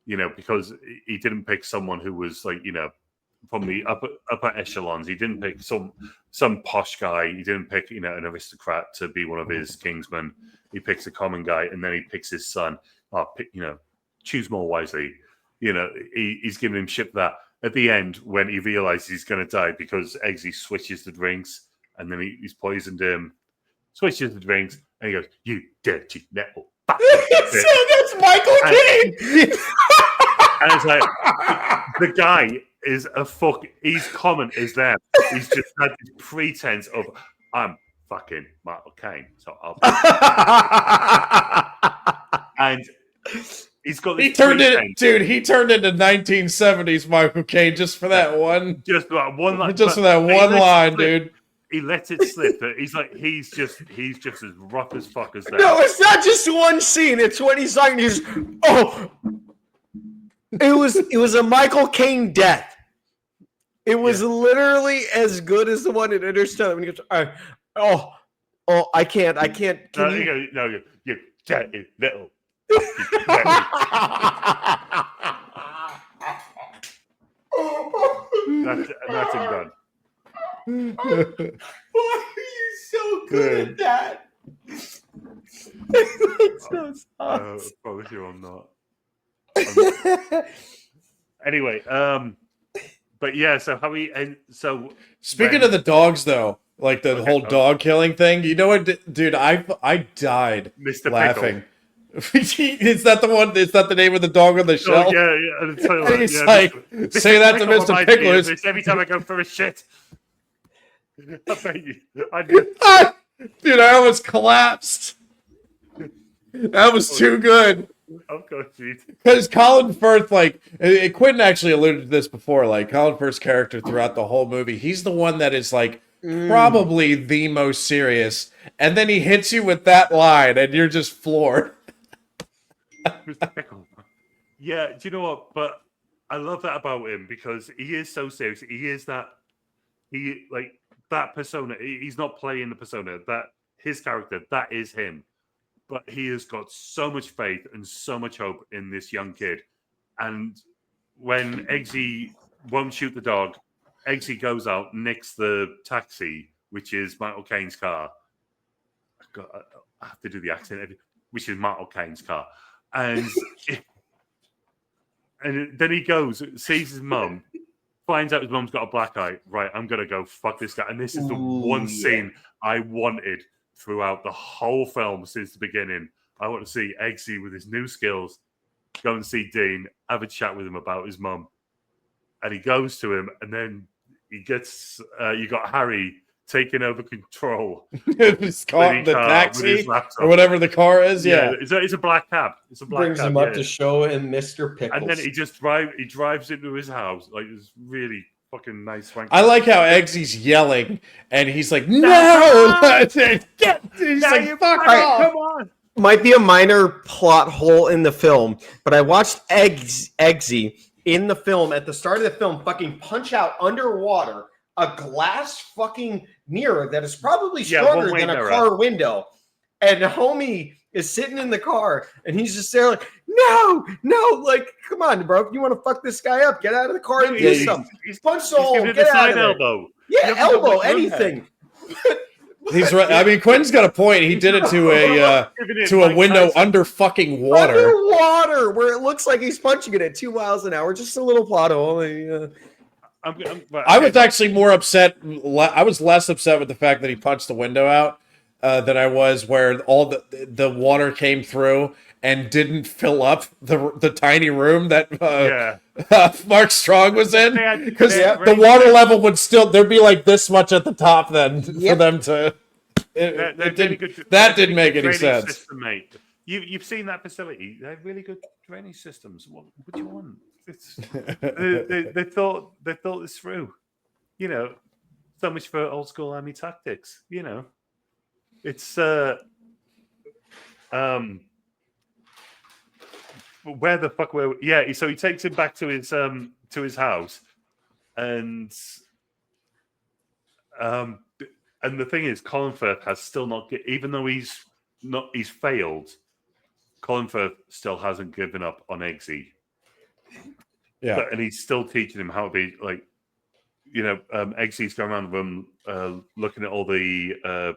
You know, because he didn't pick someone who was like, you know, from the upper echelons. He didn't pick some posh guy. He didn't pick, you know, an aristocrat to be one of his Kingsmen. He picks a common guy, and then he picks his son. Choose more wisely. You know, he's giving him shit for that. At the end, when he realizes he's going to die because Eggsy switches the drinks, and then he's poisoned him, switches the drinks, and he goes, "You dirty little." That's Michael Caine. And it's like, the guy is a fuck. He's common as them. He's just had this pretense of, I'm fucking Michael Caine. So I'll. And he's got this. He turned into 1970s Michael Caine just for that one. Just for that one line. Just for that one line, dude. He lets it slip. He's just as rough as fuck as that. No, it's not just one scene. It's when he's like, It was a Michael Caine death. It was literally as good as the one in Interstellar when he goes, I can't. You dirty little. That's him done. Why are you so good at that? That's awesome. I promise you I'm not. Anyway, but yeah, so how speaking of the dogs though, like the whole dog killing thing, you know what, dude, I died Mr. laughing. Is that the one? Is that the name of the dog on the shelf? Yeah. And he's like, say that to Mr. Pickles. Every time I go for a shit. I bet you. Dude, I almost collapsed. That was too good. Of course, dude. Because Colin Firth, Quentin actually alluded to this before, like, Colin Firth's character throughout the whole movie, he's the one that is, like, probably the most serious. And then he hits you with that line, and you're just floored. Mr. Pickle. Yeah, do you know what? But I love that about him, because he is so serious. He is that... that persona, he's not playing the persona. That his character, that is him. But he has got so much faith and so much hope in this young kid. And when Eggsy won't shoot the dog, Eggsy goes out, nicks the taxi, which is Michael Caine's car. I have to do the accent, which is Michael Caine's car. And and then he goes, sees his mum, finds out his mum's got a black eye. Right, I'm going to go fuck this guy. And this is the one scene I wanted throughout the whole film since the beginning. I want to see Eggsy with his new skills go and see Dean, have a chat with him about his mum. And he goes to him, and then he gets, you got Harry taking over control. He's caught the taxi or whatever the car is. Yeah. It's a black cab. It's a black Brings cab. Him up to show him Mr. Pickles. And then he drives into his house. Like, it's really fucking nice. I like how Eggsy's yelling, and he's like, "No!" He's like, "Fuck off!" Come on. Might be a minor plot hole in the film, but I watched Eggsy in the film at the start of the film fucking punch out underwater a glass fucking mirror that is probably stronger than a car window, and homie is sitting in the car, and he's just there like, no, like, come on, bro. If you want to fuck this guy up, get out of the car and do something. He's punched the hole, get out of there. Elbow. Yeah, elbow, anything. He's right. I mean, Quinn's got a point. He did it to a window under fucking water. Underwater, where it looks like he's punching it at 2 miles an hour. Just a little plot hole. I was actually more upset. I was less upset with the fact that he punched the window out than I was where all the water came through and didn't fill up the tiny room that Mark Strong was in, because the water level would still, there'd be like this much at the top then for them to. That didn't make any sense. System, mate. You've seen that facility. They have really good drainage systems. What do you want? They thought this through. You know, so much for old school army tactics. You know, it's where the fuck were we? Yeah, so he takes him back to his house, and the thing is, Colin Firth has still not even though he's failed. Colin Firth still hasn't given up on Eggsy. Yeah, and he's still teaching him how to be like, you know, Eggsy's going around the room looking at all the.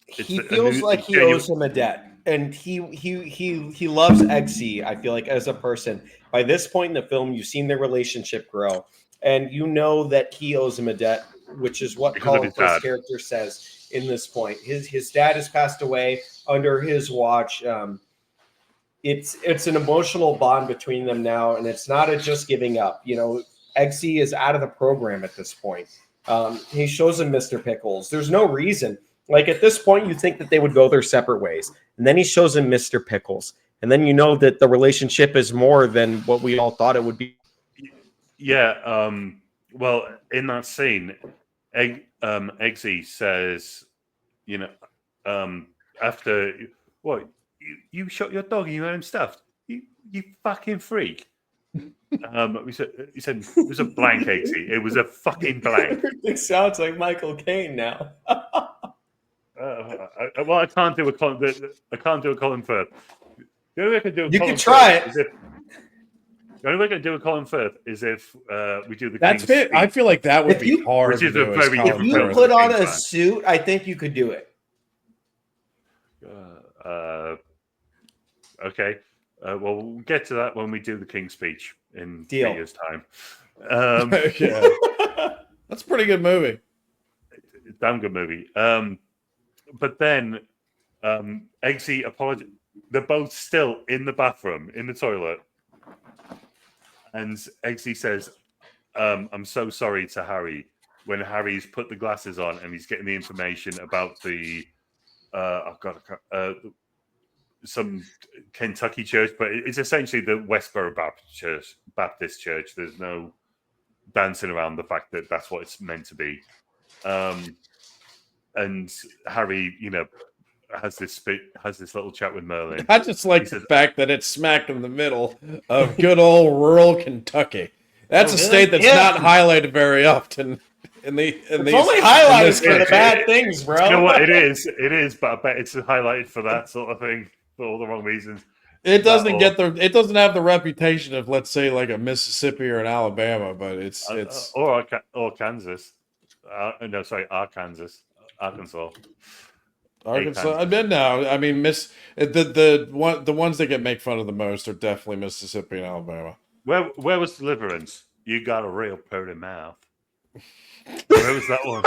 He feels like he owes him a debt, and he loves Eggsy. I feel like as a person. By this point in the film, you've seen their relationship grow, and you know that he owes him a debt, which is what Colin Firth's character says in this point. His dad has passed away under his watch. It's an emotional bond between them now, and it's not just giving up. You know, Eggsy is out of the program at this point. He shows him Mr. Pickles. There's no reason. Like at this point, you think that they would go their separate ways, and then he shows him Mr. Pickles, and then you know that the relationship is more than what we all thought it would be. Yeah. Well, in that scene, Eggsy says, you know, after what. You shot your dog and you had him stuffed. You fucking freak. He said it was a blank, Eggsy. It was a fucking blank. It sounds like Michael Caine now. I can't do a Colin Firth. The only way I can do a you Colin can try Firth it. The only way I can do a Colin Firth is if we do the. That's it. I feel like that would be hard. Which is a very if you put on a suit, I think you could do it. Okay. Well, we'll get to that when we do the King's Speech in 3 years' time. Yeah. That's a pretty good movie. Damn good movie. But then Eggsy apologizes. They're both still in the bathroom, in the toilet. And Eggsy says, I'm so sorry to Harry, when Harry's put the glasses on and he's getting the information about the some Kentucky church, but it's essentially the Westboro Baptist Church. There's no dancing around the fact that that's what it's meant to be. And Harry, you know, has this little chat with Merlin. I just like the fact that it's smack in the middle of good old rural Kentucky. That's a state that's not highlighted very often. It's only highlighted for the bad things, bro. You know what? It is, but I bet it's highlighted for that sort of thing for all the wrong reasons. It doesn't have the reputation of, let's say, like a Mississippi or an Alabama, but it's or Kansas. No, sorry, Arkansas. Arkansas. I mean, the ones that make fun of the most are definitely Mississippi and Alabama. Where was Deliverance? You got a real pretty mouth. Where was that one?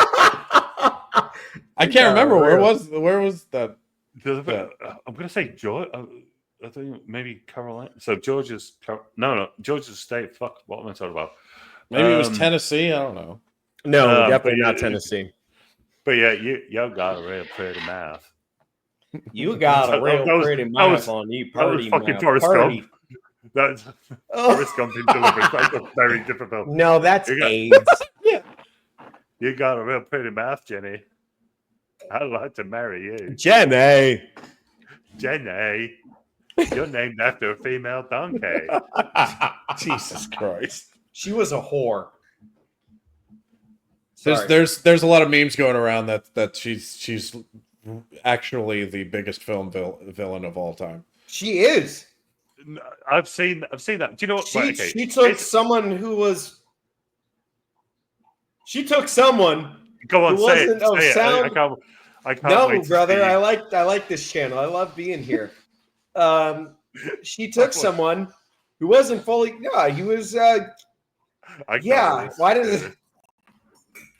I can't remember. Where was that? I'm going to say George. I think maybe Carolina. So Georgia's Georgia's state. Fuck, what am I talking about? Maybe it was Tennessee. I don't know. No, definitely not Tennessee. But yeah, you got a real pretty mouth. You got a real pretty mouth on you, party mouth. Fucking Forrest Gump. That's Forrest Gump in Deliverance. That's very difficult. No, that's AIDS. Yeah. You got a real pretty mouth, Jenny. I'd like to marry you. Jenny. You're named after a female donkey. Jesus Christ. She was a whore. There's a lot of memes going around that she's actually the biggest film villain of all time. She is. I've seen that. Do you know what? She took someone who was. She took someone. Go on, say it. I can't No, wait to brother, see. I like this channel. I love being here. She took someone who wasn't fully. Yeah, he was. Why did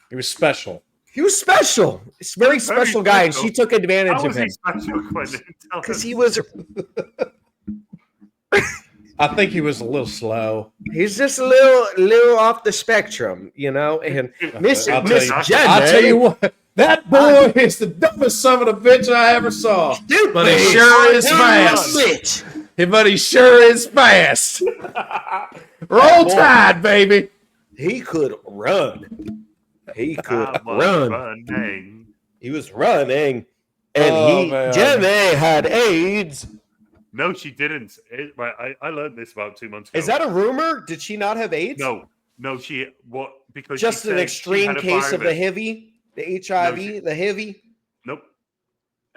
He was special. he was special? It's a very special guy, and she took advantage How of was he him special, Quentin? because he was. I think he was a little slow. He's just a little off the spectrum, you know. And Miss Jenny, I'll tell you what, that boy is the dumbest son of a bitch I ever saw. But he sure is fast. But he sure is fast. Roll Tide, baby. He could run. He could run. He was running, and Jenny had AIDS. No, she didn't. I learned this about 2 months ago. Is that a rumor? Did she not have AIDS? No. Because just an extreme case of the HIV, the HIV, the HIV. Nope.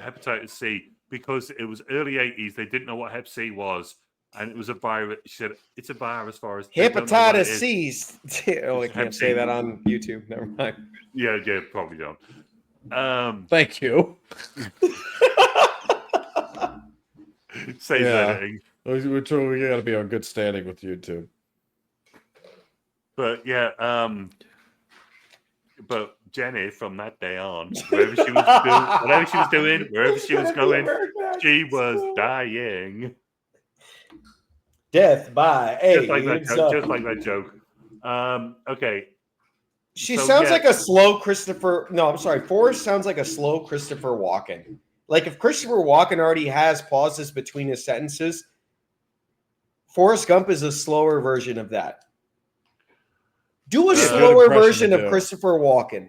Hepatitis C, because it was early 80s. They didn't know what Hep C was, and it was a virus. She said it's a virus for us. Hepatitis C. Oh, I can't say that on YouTube. Never mind. Yeah, probably don't. Thank you. Save editing. We got to be on good standing with YouTube. But but Jenny, from that day on, whatever she was doing, wherever she was going, she was dying. Death by AIDS. Just like that joke. Okay. She sounds like a slow Christopher. No, I'm sorry. Forrest sounds like a slow Christopher Walken. Like if Christopher Walken already has pauses between his sentences, Forrest Gump is a slower version of that. Do a slower version of Christopher Walken.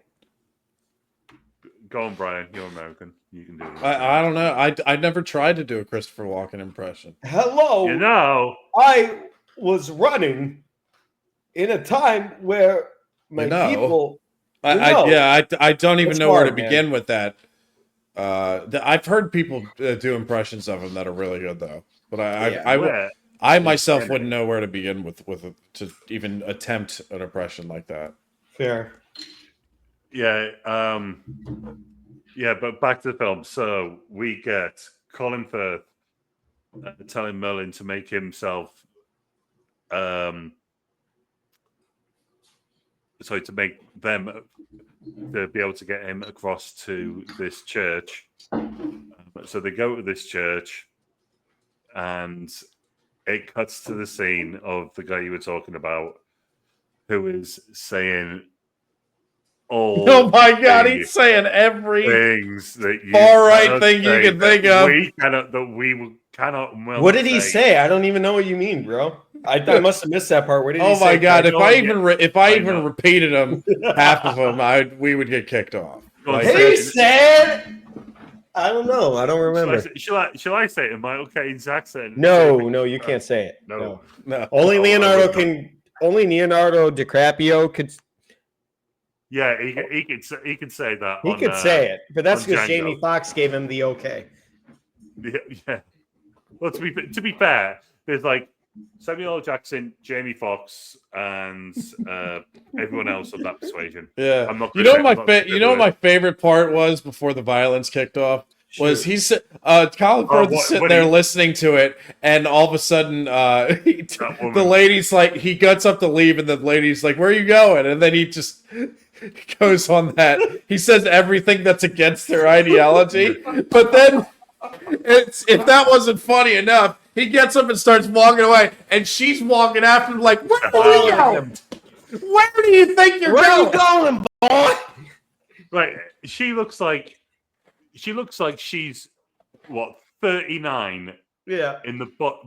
Go on, Brian. You're American. You can do it. I don't know. I never tried to do a Christopher Walken impression. Hello. You know, I was running in a time where my people. I don't even know where to begin with that. I've heard people do impressions of him that are really good though, but I myself wouldn't know where to begin with to even attempt an impression like that. Fair. Yeah. But back to the film. So we get Colin Firth telling Merlin to make himself, to make them to be able to get him across to this church. So they go to this church, and it cuts to the scene of the guy you were talking about, who is saying all. Oh my God, he's saying every things that far right thing you can think of. We cannot. What did he say? I don't even know what you mean, bro. I must have missed that part. What did he say? Oh my God! If I even repeated them, half of them, we would get kicked off. He said, "I don't know. I don't remember." Shall I say it in my Caine's accent? No, you can't say it. No. Only Leonardo DiCaprio could. Yeah, he can say that. He could say it, but that's because Jamie Foxx gave him the okay. Yeah. Well, to be fair, there's like Samuel L. Jackson, Jamie Foxx, and everyone else of that persuasion. Yeah. What my favorite part was before the violence kicked off was Colin Firth is sitting there listening to it, and all of a sudden the lady's like, he gets up to leave, and the lady's like, "Where are you going?" And then he just goes on that. He says everything that's against their ideology, but then if that wasn't funny enough, he gets up and starts walking away, and she's walking after him like, "Where are you going? Where do you think you're going? Where are you going, boy?" Right. She looks like she's 39. Yeah.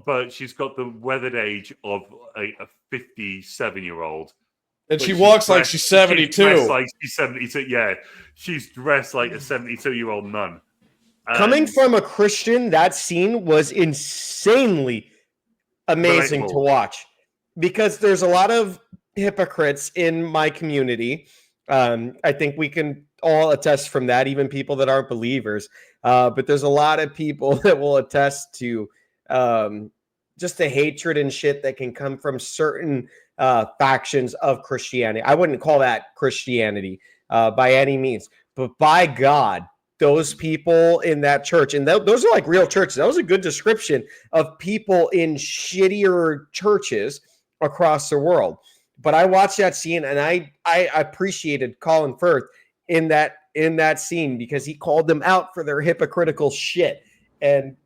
But she's got the weathered age of a 57-year-old. And she walks like she's 72. She's dressed like she's 72. Yeah. She's dressed like a 72-year-old nun. Coming from a Christian, that scene was insanely amazing to watch, because there's a lot of hypocrites in my community. I think we can all attest from that, even people that aren't believers. But there's a lot of people that will attest to just the hatred and shit that can come from certain factions of Christianity. I wouldn't call that Christianity by any means, but by God, those people in that church, and those are like real churches. That was a good description of people in shittier churches across the world. But I watched that scene, and I appreciated Colin Firth in that scene because he called them out for their hypocritical shit, and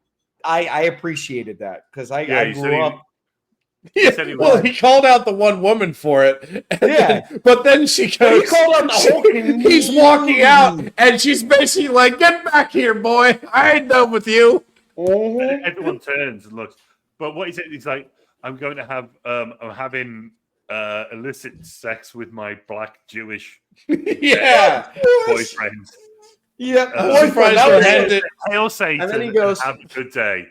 I appreciated that because I grew up. He called out the one woman for it. But then she goes, he called out the whole community. He's walking out, and she's basically like, "Get back here, boy! I ain't done with you." And everyone turns and looks. But what he said, he's like, "I'm going to have, I'm having illicit sex with my black Jewish boyfriend." Yeah, boyfriend. Hail Satan, and then he goes, "Have a good day."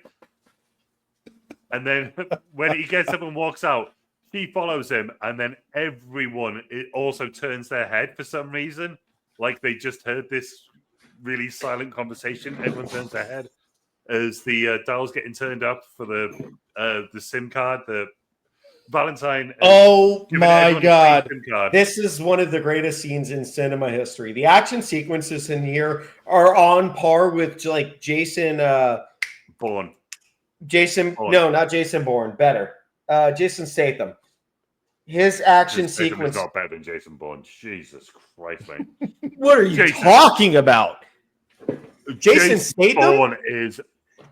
And then when he gets up and walks out, he follows him, and then everyone also turns their head for some reason, like they just heard this really silent conversation. Everyone turns their head as the dial's getting turned up for the SIM card, the Valentine. Oh my God! This is one of the greatest scenes in cinema history. The action sequences in here are on par with like Jason Bourne. No, not Jason Bourne. Better, Jason Statham. His action sequence is not better than Jason Bourne. Jesus Christ, mate! What are you talking about? Jason Statham Bourne is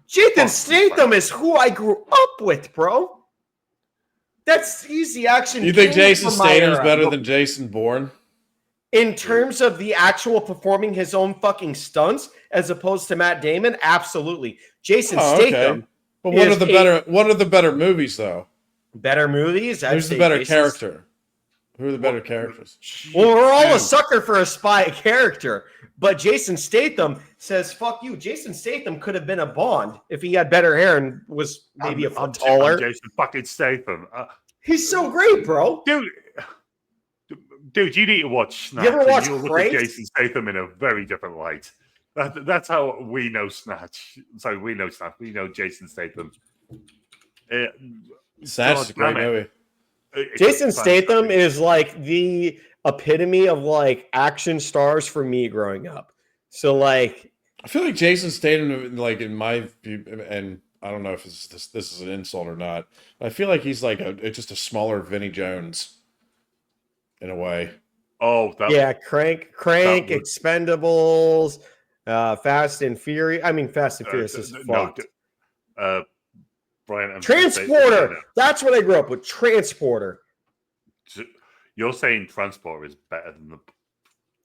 Jason Statham is who I grew up with, bro. He's the action. You think Jason Statham's better than Jason Bourne? In terms of the actual performing his own fucking stunts, as opposed to Matt Damon, absolutely. Jason Statham. But what are the better movies though? Better movies? Who's the better character? Who are the better characters? Well, we're all a sucker for a spy character, but Jason Statham says, "Fuck you." Jason Statham could have been a Bond if he had better hair and was maybe a foot taller. Jason fucking Statham. He's so great, bro. Dude, you need to watch Snatch. You ever watch You'll look at Jason Statham in a very different light. That's how we know Snatch. Sorry, we know Snatch. We know Jason Statham. Snatch is a great movie. Jason Statham is like the epitome of like action stars for me growing up. So like, I feel like Jason Statham, like in my view, and I don't know if this is an insult or not. I feel like he's like just a smaller Vinnie Jones, in a way. Oh, Crank, Expendables, Fast and Furious. I mean, Fast and Furious is fucked. Brian, Transporter. That's what I grew up with. Transporter. You're saying Transporter is better than the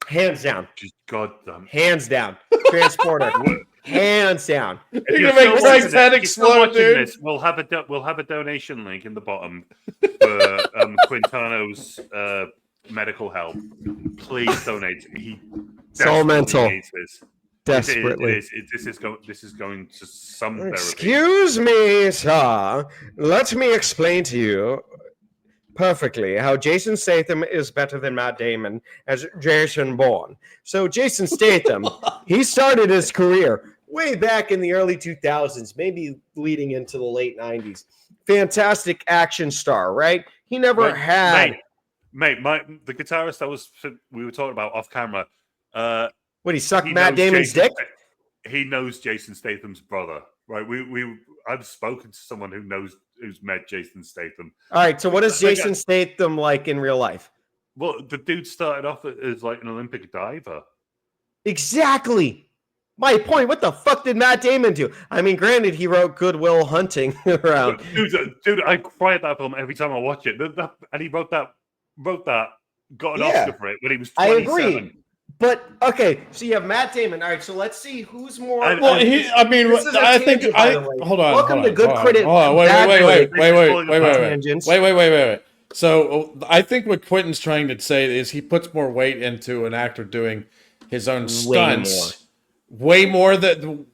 hands down. Just goddamn. Hands down. Transporter. Hands down. You're gonna make Craig's head explode, dude. We'll have a donation link in the bottom for Quintano's medical help. Please donate. He so mental. Needs this. Desperately. This is going to some therapy. Excuse me, sir. Let me explain to you perfectly how Jason Statham is better than Matt Damon as Jason Bourne. So Jason Statham, he started his career way back in the early 2000s, maybe leading into the late 90s. Fantastic action star, right? He never had... Mate, the guitarist we were talking about off camera... What, he sucked Matt Damon's dick? He knows Jason Statham's brother, right? I've spoken to someone who's met Jason Statham. All right, so what is Jason Statham like in real life? Well, the dude started off as like an Olympic diver. Exactly. My point. What the fuck did Matt Damon do? I mean, granted, he wrote Good Will Hunting around. Dude, I cry at that film every time I watch it. And he wrote that, got an Oscar for it when he was 27. I agree. But okay, so you have Matt Damon. All right, so let's see who's more. Hold on. Welcome to Good Credit. Wait. So I think what Quentin's trying to say is he puts more weight into an actor doing his own stunts, way more than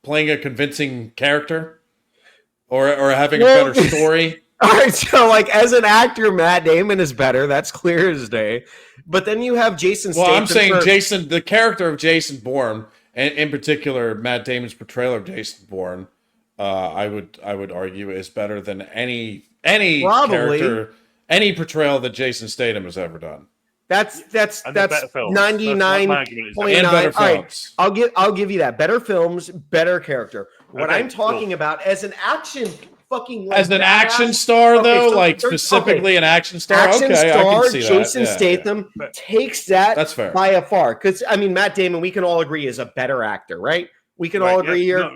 playing a convincing character or having a better story. All right, so like as an actor, Matt Damon is better. That's clear as day. But then you have Jason Statham. Well, I'm saying the character of Jason Bourne, and in particular Matt Damon's portrayal of Jason Bourne, I would argue is better than any character, any portrayal that Jason Statham has ever done. That's And they're better films. 99.9. All right, I'll give you that. Better films, better character. What I'm talking about as an action fucking as an action star though, like specifically an action star. Action okay, star, I can see Jason that. Statham takes that That's fair. by a far. Because I mean, Matt Damon, we can all agree is a better actor, right? We can all agree here. No,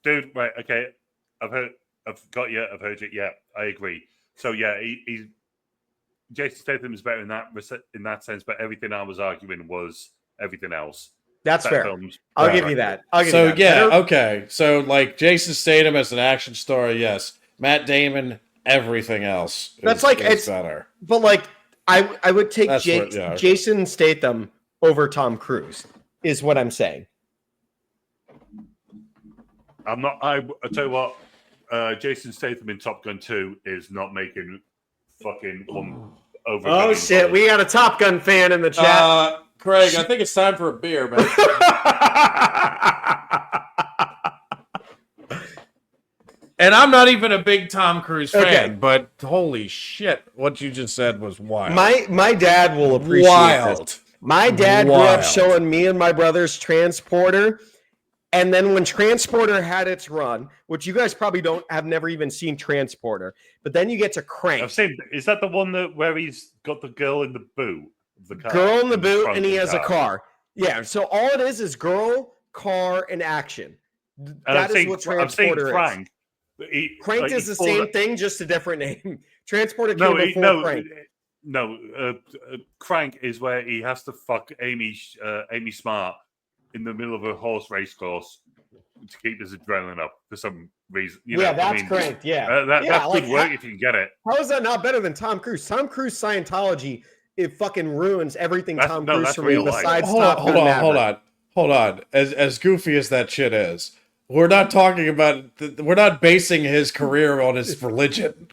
dude, right? Okay, I've heard it. Yeah, I agree. So yeah, he's Jason Statham is better in that sense, but everything I was arguing was everything else. That's fair. Films, I'll give you that. Okay. So like Jason Statham as an action star, yes. Matt Damon, everything else. It's better. But like, I would take Jason Statham over Tom Cruise. Is what I'm saying. I'm not. I tell you what. Jason Statham in Top Gun 2 is not making fucking one over. Oh shit! We got a Top Gun fan in the chat. Craig, I think it's time for a beer, man. And I'm not even a big Tom Cruise fan, but holy shit, what you just said was wild. My dad will appreciate this. My dad grew up showing me and my brothers Transporter. And then when Transporter had its run, which you guys probably have never even seen Transporter, but then you get to Crank. I've seen. Is that the one where he's got the girl in the boot of the car? Girl in the boot, and he has a car. Yeah. So all it is girl, car, and action. That is what Transporter is. Crank is the same thing, just a different name. Transporter came before Crank. Crank is where he has to fuck Amy Smart in the middle of a horse race course to keep his adrenaline up for some reason. That's Crank. Yeah, that's good work if you can get it. How is that not better than Tom Cruise? Tom Cruise Scientology, it fucking ruins everything Tom Cruise for me. Besides, hold on. As goofy as that shit is, we're not talking about. We're not basing his career on his religion.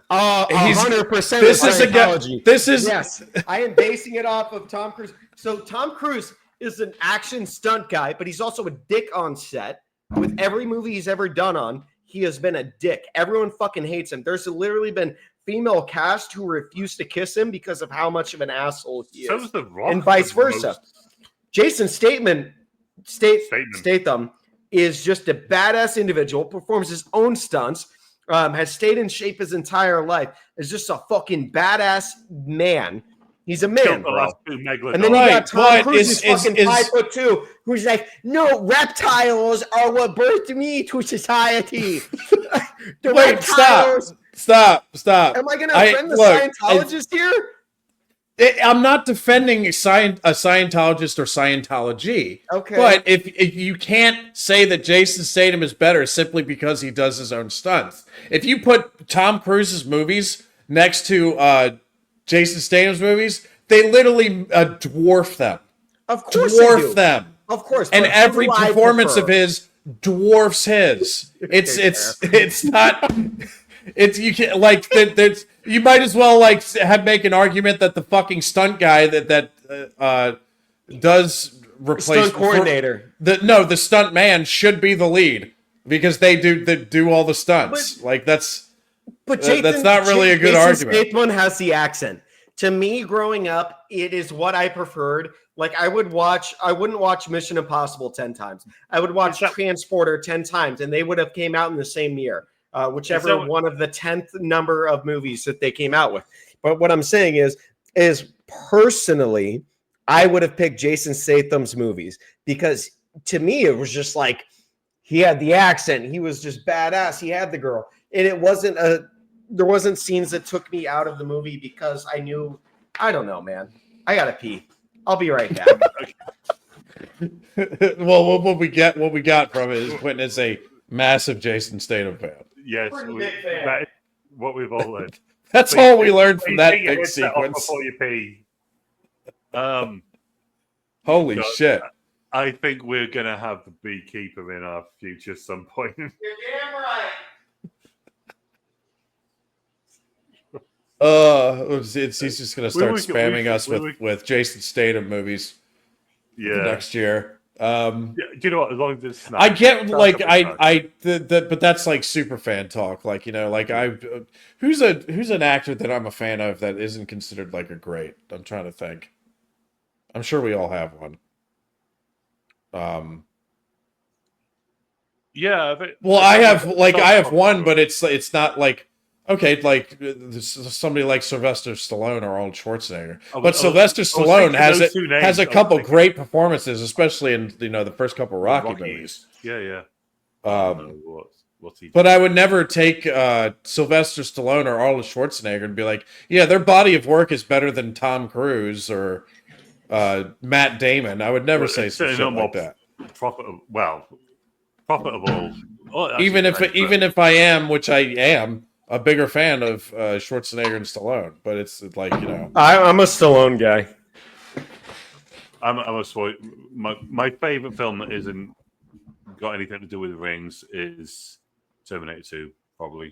100%. This is yes. I am basing it off of Tom Cruise. So Tom Cruise is an action stunt guy, but he's also a dick on set. With every movie he's ever done on, he has been a dick. Everyone fucking hates him. There's literally been female cast who refuse to kiss him because of how much of an asshole he is. So is The Rock, and vice versa. Jason Statham is just a badass individual, performs his own stunts, has stayed in shape his entire life, is just a fucking badass man. He's a man, bro. And then you got Tom Cruise, who's fucking 5'2", who's like, no, reptiles are what birthed me to society. Stop. Am I going to offend the Scientologist here? I'm not defending a Scientologist or Scientology. Okay. But if you can't say that Jason Statham is better simply because he does his own stunts. If you put Tom Cruise's movies next to Jason Statham's movies, they literally dwarf them. Of course they do. Them. Of course. And every performance of his dwarfs his. It's not... It's you can like there's you might as well like make an argument that the fucking stunt guy that does replace stunt coordinator. The stunt man should be the lead because they do all the stunts. That's not really a good argument. Statham has the accent. To me, growing up, it is what I preferred. Like I wouldn't watch Mission Impossible 10 times. I would watch Transporter 10 times, and they would have came out in the same year. Whichever one of the 10th number of movies that they came out with. But what I'm saying is personally, I would have picked Jason Statham's movies because to me, it was just like he had the accent. He was just badass. He had the girl. And there wasn't scenes that took me out of the movie because I don't know, man. I got to pee. I'll be right back. Well, what we got from it is Quentin is a massive Jason Statham fan. Yes, that is what we've all learned. That's all we learned from that big sequence. Before you pee. Holy shit. I think we're going to have the beekeeper in our future at some point. You're damn right. He's just going to start spamming us with Jason Statham movies next year. Do you know what? As long as it's I get like but that's like super fan talk. Like, you know, like who's an actor that I'm a fan of that isn't considered like a great? I'm trying to think. I'm sure we all have one. Yeah. Well, I have one, but it's not like okay, like somebody like Sylvester Stallone or Arnold Schwarzenegger. But Sylvester Stallone has a couple great performances, especially in the first couple Rocky movies. Yeah. What's he? But I would never take Sylvester Stallone or Arnold Schwarzenegger and be like, yeah, their body of work is better than Tom Cruise or Matt Damon. I would never say some shit like that. Profitable. Even if I am, which I am, a bigger fan of Schwarzenegger and Stallone, but it's like, you know, I'm a Stallone guy. My favorite film that isn't got anything to do with rings is Terminator 2, probably.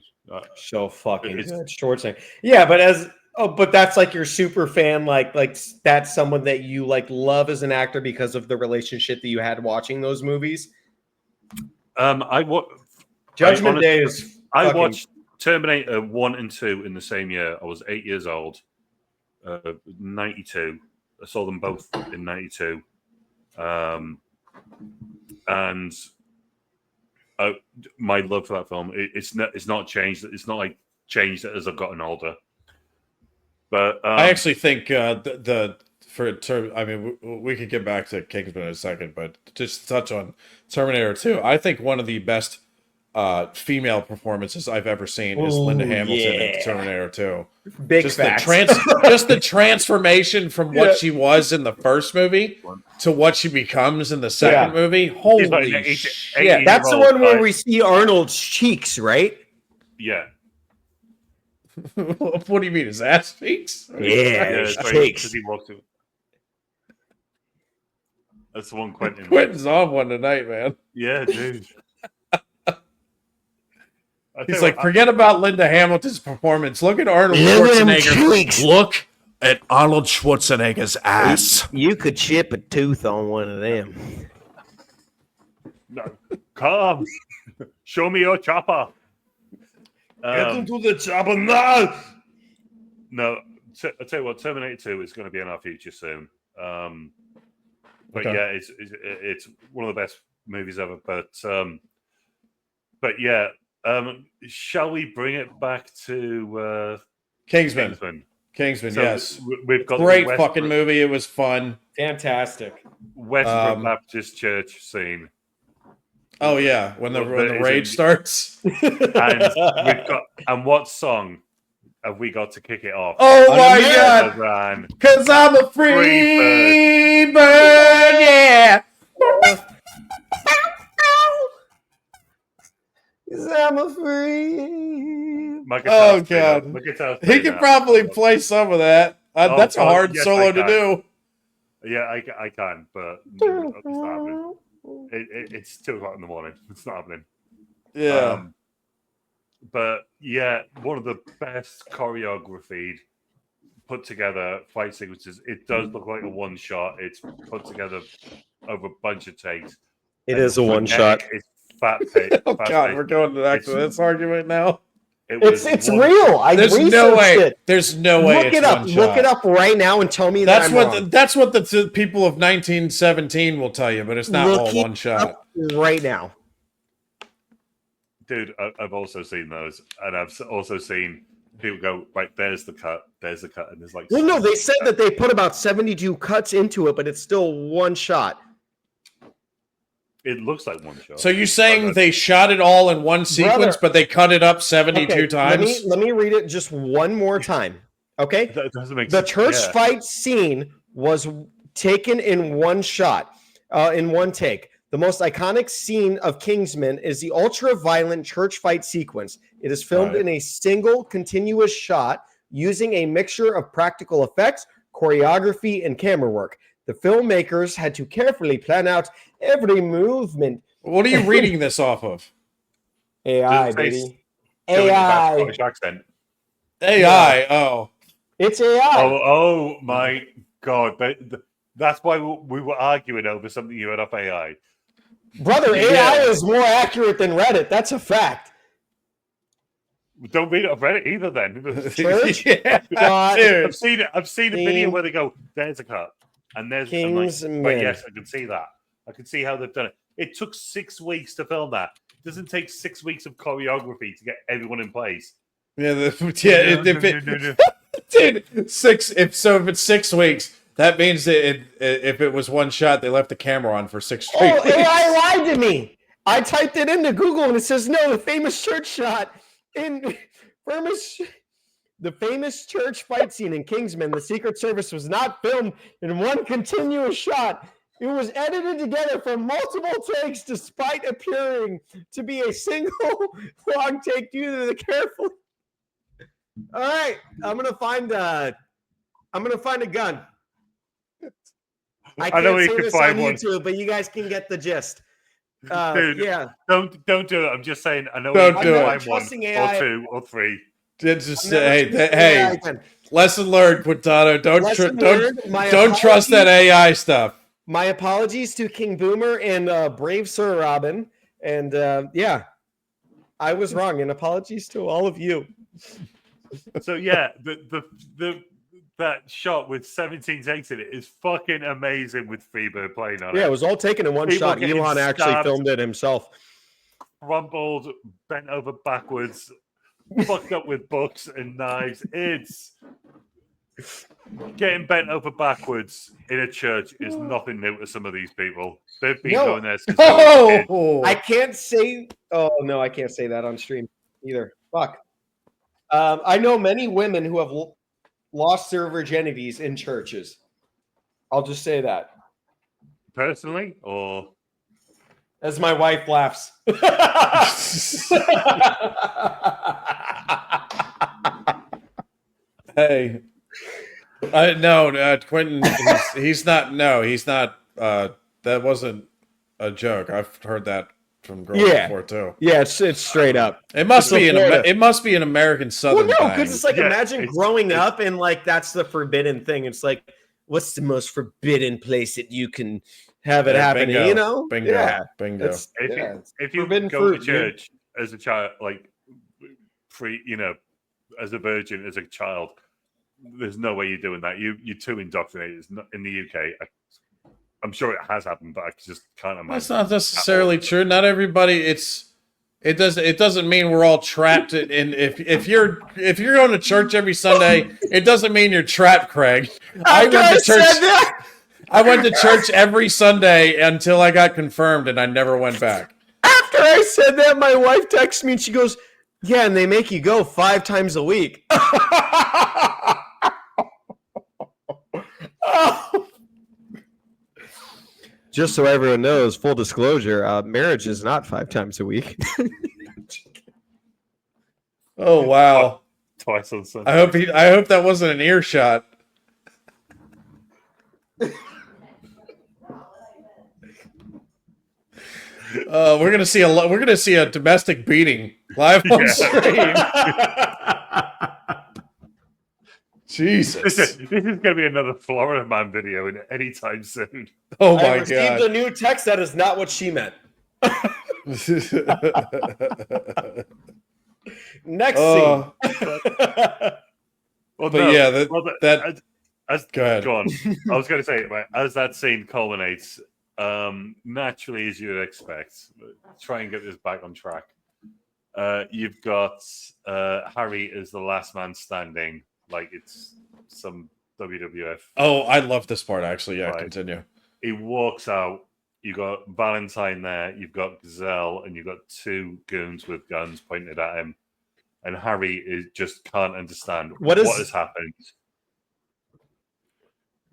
So fucking good, Schwarzenegger. Yeah, but that's like your super fan, like that's someone that you like love as an actor because of the relationship that you had watching those movies. Judgment Day is. I watched Terminator 1 and 2 in the same year. I was 8 years old. 92. I saw them both in 92. And my love for that film, it's not changed. It's not like changed as I've gotten older. But I actually think I mean, we could get back to Kingsman in a second, but just to touch on Terminator 2, I think one of the best female performances I've ever seen is Linda Hamilton in Terminator 2. Big just facts. Just the transformation from what she was in the first movie to what she becomes in the second movie. Holy shit. That's the one where we see Arnold's cheeks, right? Yeah. What do you mean? His ass cheeks? Yeah, cheeks. That's the one Quentin. Quentin's on one tonight, man. Yeah, dude. He's like, forget about Linda Hamilton's performance. Look at Arnold Schwarzenegger. Look at Arnold Schwarzenegger's ass. You could chip a tooth on one of them. No, come, show me your chopper. Get into the chopper now. No, I'll tell you what. Terminator 2 is going to be in our future soon. But yeah, it's one of the best movies ever. But yeah. Shall we bring it back to Kingsman? Kingsman, so yes. We've got great fucking movie. It was fun, fantastic. Westbrook Baptist Church scene. Oh yeah, when the rage starts. And what song have we got to kick it off? Oh my god! Because I'm a free bird, yeah. I'm a free. Oh god! He could probably play some of that. That's a hard solo to do. Yeah, I can, but it's 2:00 in the morning. It's not happening. Yeah. But yeah, one of the best choreographied, put together fight sequences. It does look like a one shot. It's put together over a bunch of takes. It is a one shot. It's fat pace. Oh god, we're going back to this argument now. It's real. There's no way. There's no way. Look it up. Look it up right now and tell me that's what the people of 1917 will tell you, but it's not all one shot. Right now. Dude, I've also seen those, and I've also seen people go, right, there's the cut, and there's like... Well, no, they said that they put about 72 cuts into it, but it's still one shot. It looks like one shot. So you're saying they shot it all in one sequence, but they cut it up 72 times? Let me read it just one more time, okay? That doesn't make sense. The church fight scene was taken in one shot, in one take. The most iconic scene of Kingsman is the ultra-violent church fight sequence. It is filmed in a single continuous shot using a mixture of practical effects, choreography, and camera work. The filmmakers had to carefully plan out every movement. What are you reading this off of? AI, baby. AI. AI, oh. It's AI. Oh my God. That's why we were arguing over something you had off AI. Brother, AI is more accurate than Reddit. That's a fact. Don't read it off Reddit either. Then Church. I've seen a video where they go, "There's a cut," and there's Kingsman. But yes, I can see that. I can see how they've done it. It took 6 weeks to film that. It doesn't take 6 weeks of choreography to get everyone in place. Yeah, dude, 6. If it's 6 weeks, that means that if it was one shot, they left the camera on for 6 straight weeks. AI lied to me. I typed it into Google and it says no. The famous church shot in the famous church fight scene in Kingsman, the Secret Service was not filmed in one continuous shot. It was edited together from multiple takes, despite appearing to be a single long take due to the careful. All right, I'm gonna find a gun. I can't say this on YouTube, but you guys can get the gist. Dude, yeah. Don't do it. I'm just saying. I know. Don't do it. Find one or 2 or 3. Just hey. Lesson learned, Quintana. Don't trust that AI stuff. My apologies to King Boomer and Brave Sir Robin, and I was wrong. And apologies to all of you. So yeah, that shot with 17 takes in it is fucking amazing with Freebird playing on it. Yeah, it was all taken in one shot. Elon actually filmed it himself. Crumpled, bent over backwards, fucked up with books and knives. It's getting bent over backwards in a church is nothing new to some of these people. They've been going there since I can't say. Oh no, I can't say that on stream either. Fuck. I know many women who have lost their virginities in churches. I'll just say that. Personally, or as my wife laughs. Hey, no, Quentin. He's not. No, he's not. That wasn't a joke. I've heard that from girls before too. Yeah, it's straight up. It must be an American Southern thing. Because it's like imagine growing up and like that's the forbidden thing. It's like, what's the most forbidden place that you can have it happen? Bingo, you know, bingo. If you go to church as a child, like as a virgin, as a child, there's no way you're doing that. You're too indoctrinated. In the UK. I'm sure it has happened, but I just can't imagine. That's not necessarily true. Not everybody. It doesn't mean we're all trapped in. If you're going to church every Sunday, it doesn't mean you're trapped, Craig. I went to church every Sunday until I got confirmed, and I never went back. After I said that, my wife texts me and she goes, "Yeah, and they make you go 5 times a week." Just so everyone knows, full disclosure, marriage is not 5 times a week. Oh wow! Twice on Sunday. I hope that wasn't an earshot. We're gonna see a domestic beating live on stream. Jesus. This is going to be another Florida Man video anytime soon. Oh my God. I received a new text that is not what she meant. Next scene. Go ahead. Go on. I was going to say, as that scene culminates, naturally, as you would expect, try and get this back on track. You've got Harry as the last man standing. Like it's some WWF. Oh, I love this part actually. Yeah, continue. He walks out. You got Valentine there. You've got Gazelle, and you've got 2 goons with guns pointed at him. And Harry just can't understand what has happened.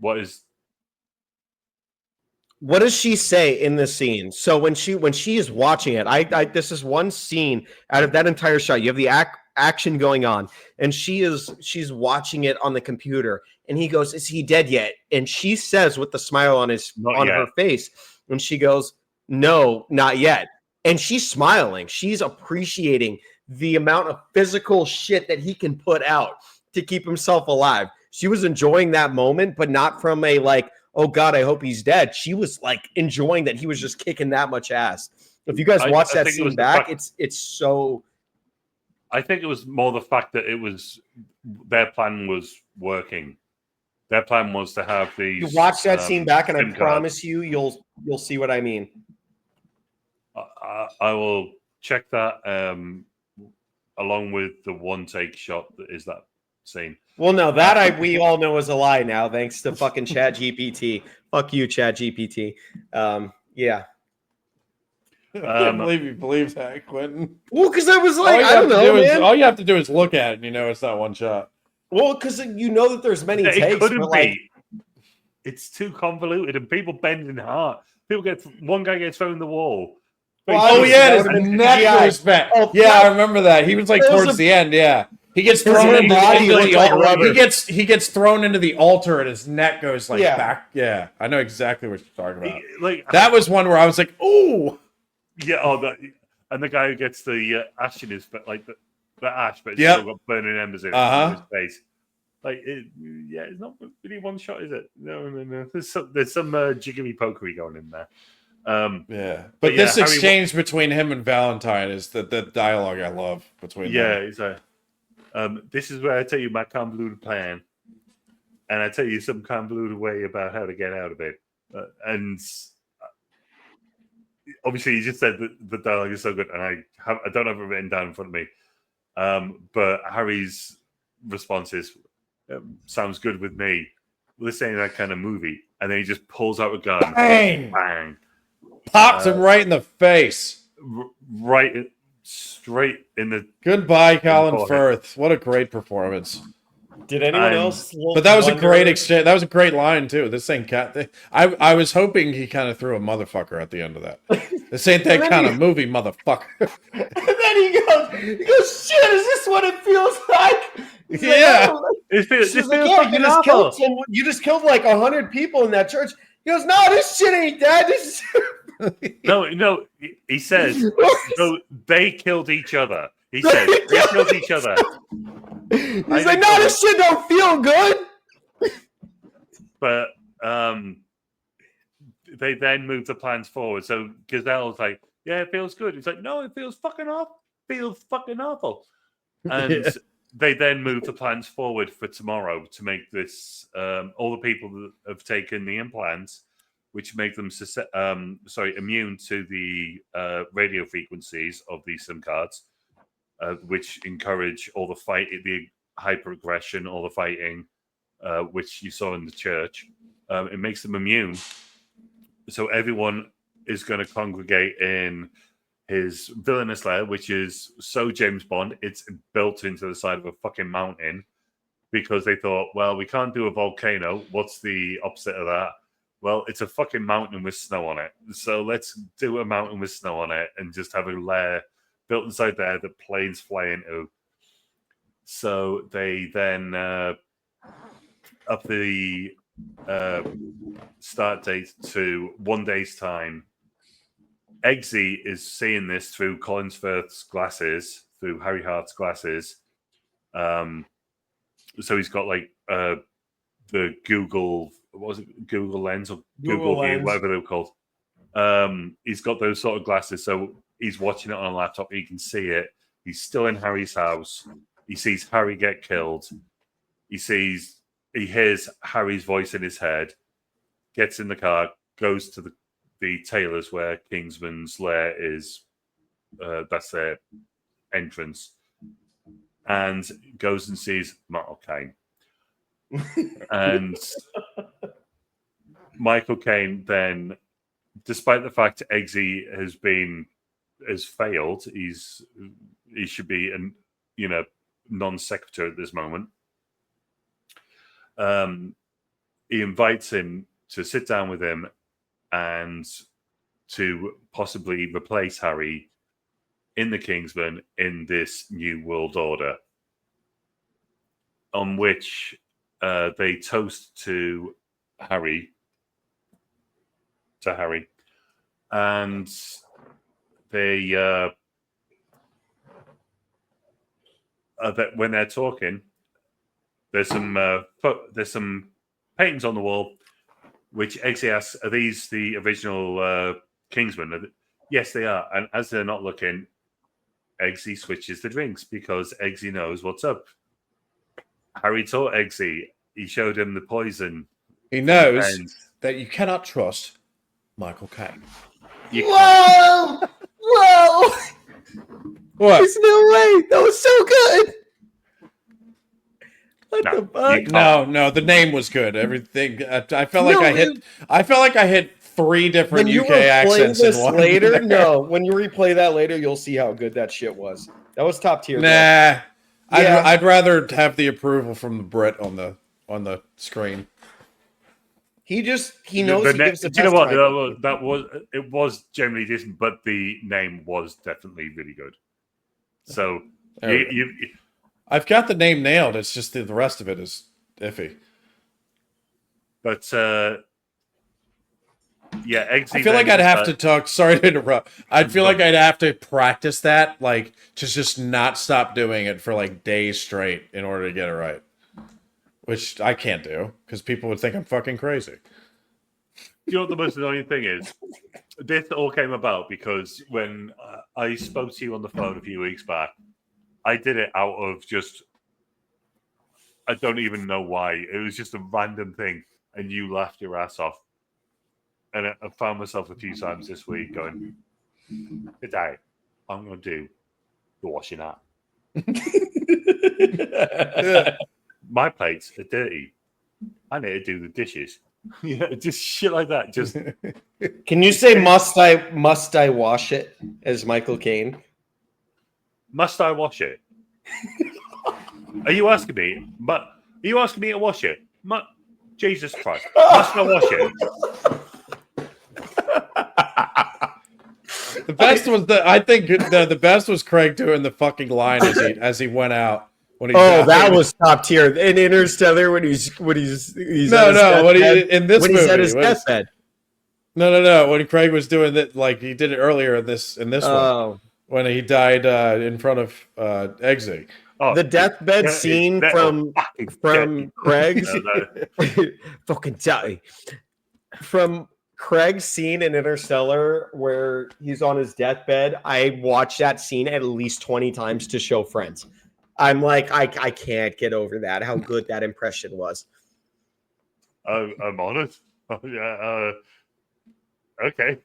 What does she say in this scene? So when she is watching it, this is one scene out of that entire shot. You have the action going on, and she's watching it on the computer, and he goes, "Is he dead yet?" And she says with the smile on her face, and she goes, "No, not yet." And she's smiling. She's appreciating the amount of physical shit that he can put out to keep himself alive. She was enjoying that moment, but not from a like, oh God, I hope he's dead. She was like enjoying that he was just kicking that much ass. If you guys watch that scene back, it's so. I think it was more the fact that their plan was working. Their plan was to have these. You watch that scene back, and I promise cards. you'll see what I mean. I will check that along with the one take shot that is that scene. Well, no, that we all know is a lie now, thanks to fucking ChatGPT. Fuck you, ChatGPT. Yeah. I can't believe you believe that, Quentin. Well, because I was like, I don't know, man. All you have to do is look at it, and you know it's not one shot. Well, because you know that there's many takes. It couldn't but be. It's too convoluted, and people bend in heart. One guy gets thrown in the wall. Well, his neck was back. Oh, yeah, I remember that. He was like towards the end. Yeah, he gets thrown into the altar. He gets thrown into the altar, and his neck goes like back. Yeah, I know exactly what you're talking about. That was one where I was like, "Ooh." Yeah. And the guy who gets the ash in his, but like the ash, but it's still got burning embers in his face. Like, it's not really one shot, is it? No. There's some jiggery pokery going in there. But this exchange between him and Valentine is the dialogue I love between them. It's this is where I tell you my convoluted plan, and I tell you some convoluted way about how to get out of it. And obviously, you just said that the dialogue is so good, and I don't have it written down in front of me. But Harry's response is, sounds good with me. This ain't that kind of movie. And then he just pulls out a gun. Bang! Pops him right in the face. Straight in the... Goodbye, Colin Firth. What a great performance. Did anyone else? But that was a great exchange. That was a great line, too. This ain't cat. I was hoping he kind of threw a motherfucker at the end of that. This ain't that kind of movie, motherfucker. And then he goes, shit, is this what it feels like? He's yeah. You just killed like 100 people in that church. He goes, no, this shit ain't that. No. He says, no, they killed each other. He says, they killed each other. He's like, no, this shit don't feel good. But they then move the plans forward. So Gazelle's like, yeah, it feels good. He's like, no, it feels fucking awful. And they then move the plans forward for tomorrow to make this all the people that have taken the implants, which make them immune to the radio frequencies of these SIM cards, which encourage all the hyper-aggression, all the fighting, which you saw in the church. It makes them immune. So everyone is going to congregate in his villainous lair, which is so James Bond. It's built into the side of a fucking mountain because they thought, well, we can't do a volcano. What's the opposite of that? Well, it's a fucking mountain with snow on it. So let's do a mountain with snow on it and just have a lair built inside there that planes fly into. So they then up the start date to 1 day's time. Eggsy is seeing this through Colin Firth's glasses, through Harry Hart's glasses. So he's got like the Google, what was it, Google Lens or Google View, whatever they were called. He's got those sort of glasses, so he's watching it on a laptop. He can see it. He's still in Harry's house. He sees Harry get killed. He hears Harry's voice in his head. Gets in the car, goes to the tailor's where Kingsman's lair is. That's their entrance, and goes and sees Michael Caine. And Michael Caine then, despite the fact Eggsy has failed, he should be non-sequitur at this moment. He invites him to sit down with him and to possibly replace Harry in the Kingsman in this new world order, on which they toast to Harry, and they that when they're talking, there's some paintings on the wall. Which Eggsy asks, are these the original Kingsman? Yes, they are. And as they're not looking, Eggsy switches the drinks because Eggsy knows what's up. Harry taught Eggsy. He showed him the poison. He knows that you cannot trust Michael Caine. Whoa! Whoa! What? There's no way. That was so good. What the fuck? No. The name was good. Everything. I felt like I hit 3 different UK accents in one. Later, no. When you replay that later, you'll see how good that shit was. That was top tier. Nah. I'd rather have the approval from the Brit on the screen. He knows he gives the best. You know what? It was generally decent, but the name was definitely really good. So I've got the name nailed. It's just the rest of it is iffy. But yeah, Eggsy. I feel like I'd have to talk. Sorry to interrupt. I'd feel like I'd have to practice that, like to just not stop doing it for like days straight in order to get it right. Which I can't do because people would think I'm fucking crazy. You know what the most annoying thing is? This all came about because when I spoke to you on the phone a few weeks back, I did it out of just, I don't even know why. It was just a random thing, and you laughed your ass off. And I found myself a few times this week going, today, I'm going to do the washing up. My plates are dirty. I need to do the dishes. Yeah, just shit like that. Just Can you say must I wash it as Michael Caine? Must I wash it? Are you asking me? But are you asking me to wash it? Jesus Christ! Must I wash it? The best was the best was Craig doing the fucking line as he went out. That was top tier. In Interstellar, when he's in this movie at his deathbed. No. When Craig was doing that, like he did it earlier in this one when he died in front of Eggsy. The deathbed scene from Craig's fucking die. From Craig's scene in Interstellar where he's on his deathbed. I watched that scene at least 20 times to show friends. I'm like, I can't get over that. How good that impression was. I'm honest. Okay.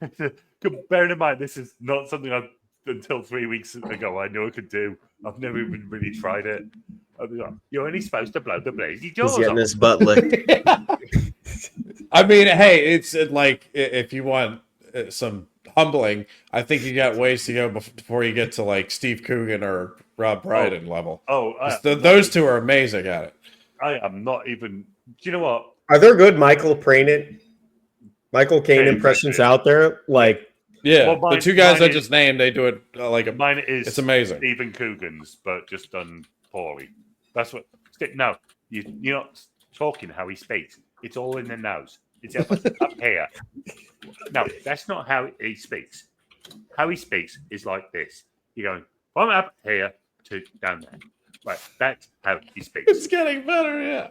Bearing in mind, this is not something until 3 weeks ago I knew I could do. I've never even really tried it. You're only supposed to blow the blazy jaws. He's getting his butt licked. I mean, hey, it's like if you want some humbling, I think you got ways to go before you get to like Steve Coogan or Rob Brydon level. Those two are amazing at it. I am not even. Do you know what? Are there good Michael Caine impressions out there? Like, yeah, the two guys I just named, they do it mine is. It's amazing. Stephen Coogan's, but just done poorly. That's what. No, you're not talking how he speaks. It's all in the nose. It's up here. No, that's not how he speaks. How he speaks is like this. You're going from up here to down there. Right, that's how he speaks. It's getting better,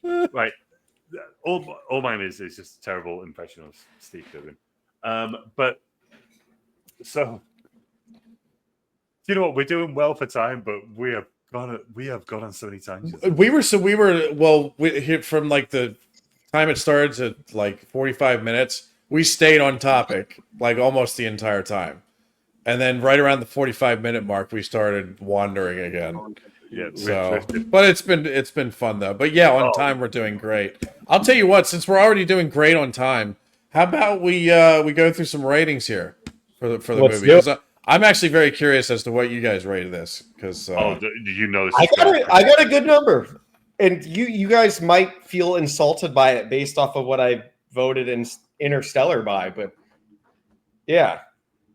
yeah. Right. All mine is just a terrible impression of Steve Coogan. But so you know what? We're doing well for time, but we have gone on so many tangents. We were from like the time it started to like 45 minutes. We stayed on topic like almost the entire time. And then right around the 45-minute mark, we started wandering again. Yeah, but it's been fun though. But yeah, on time we're doing great. I'll tell you what, since we're already doing great on time, how about we go through some ratings here for the movie? Because I'm actually very curious as to what you guys rated this. Because you know, I got a good number, and you guys might feel insulted by it based off of what I voted in Interstellar by, but yeah.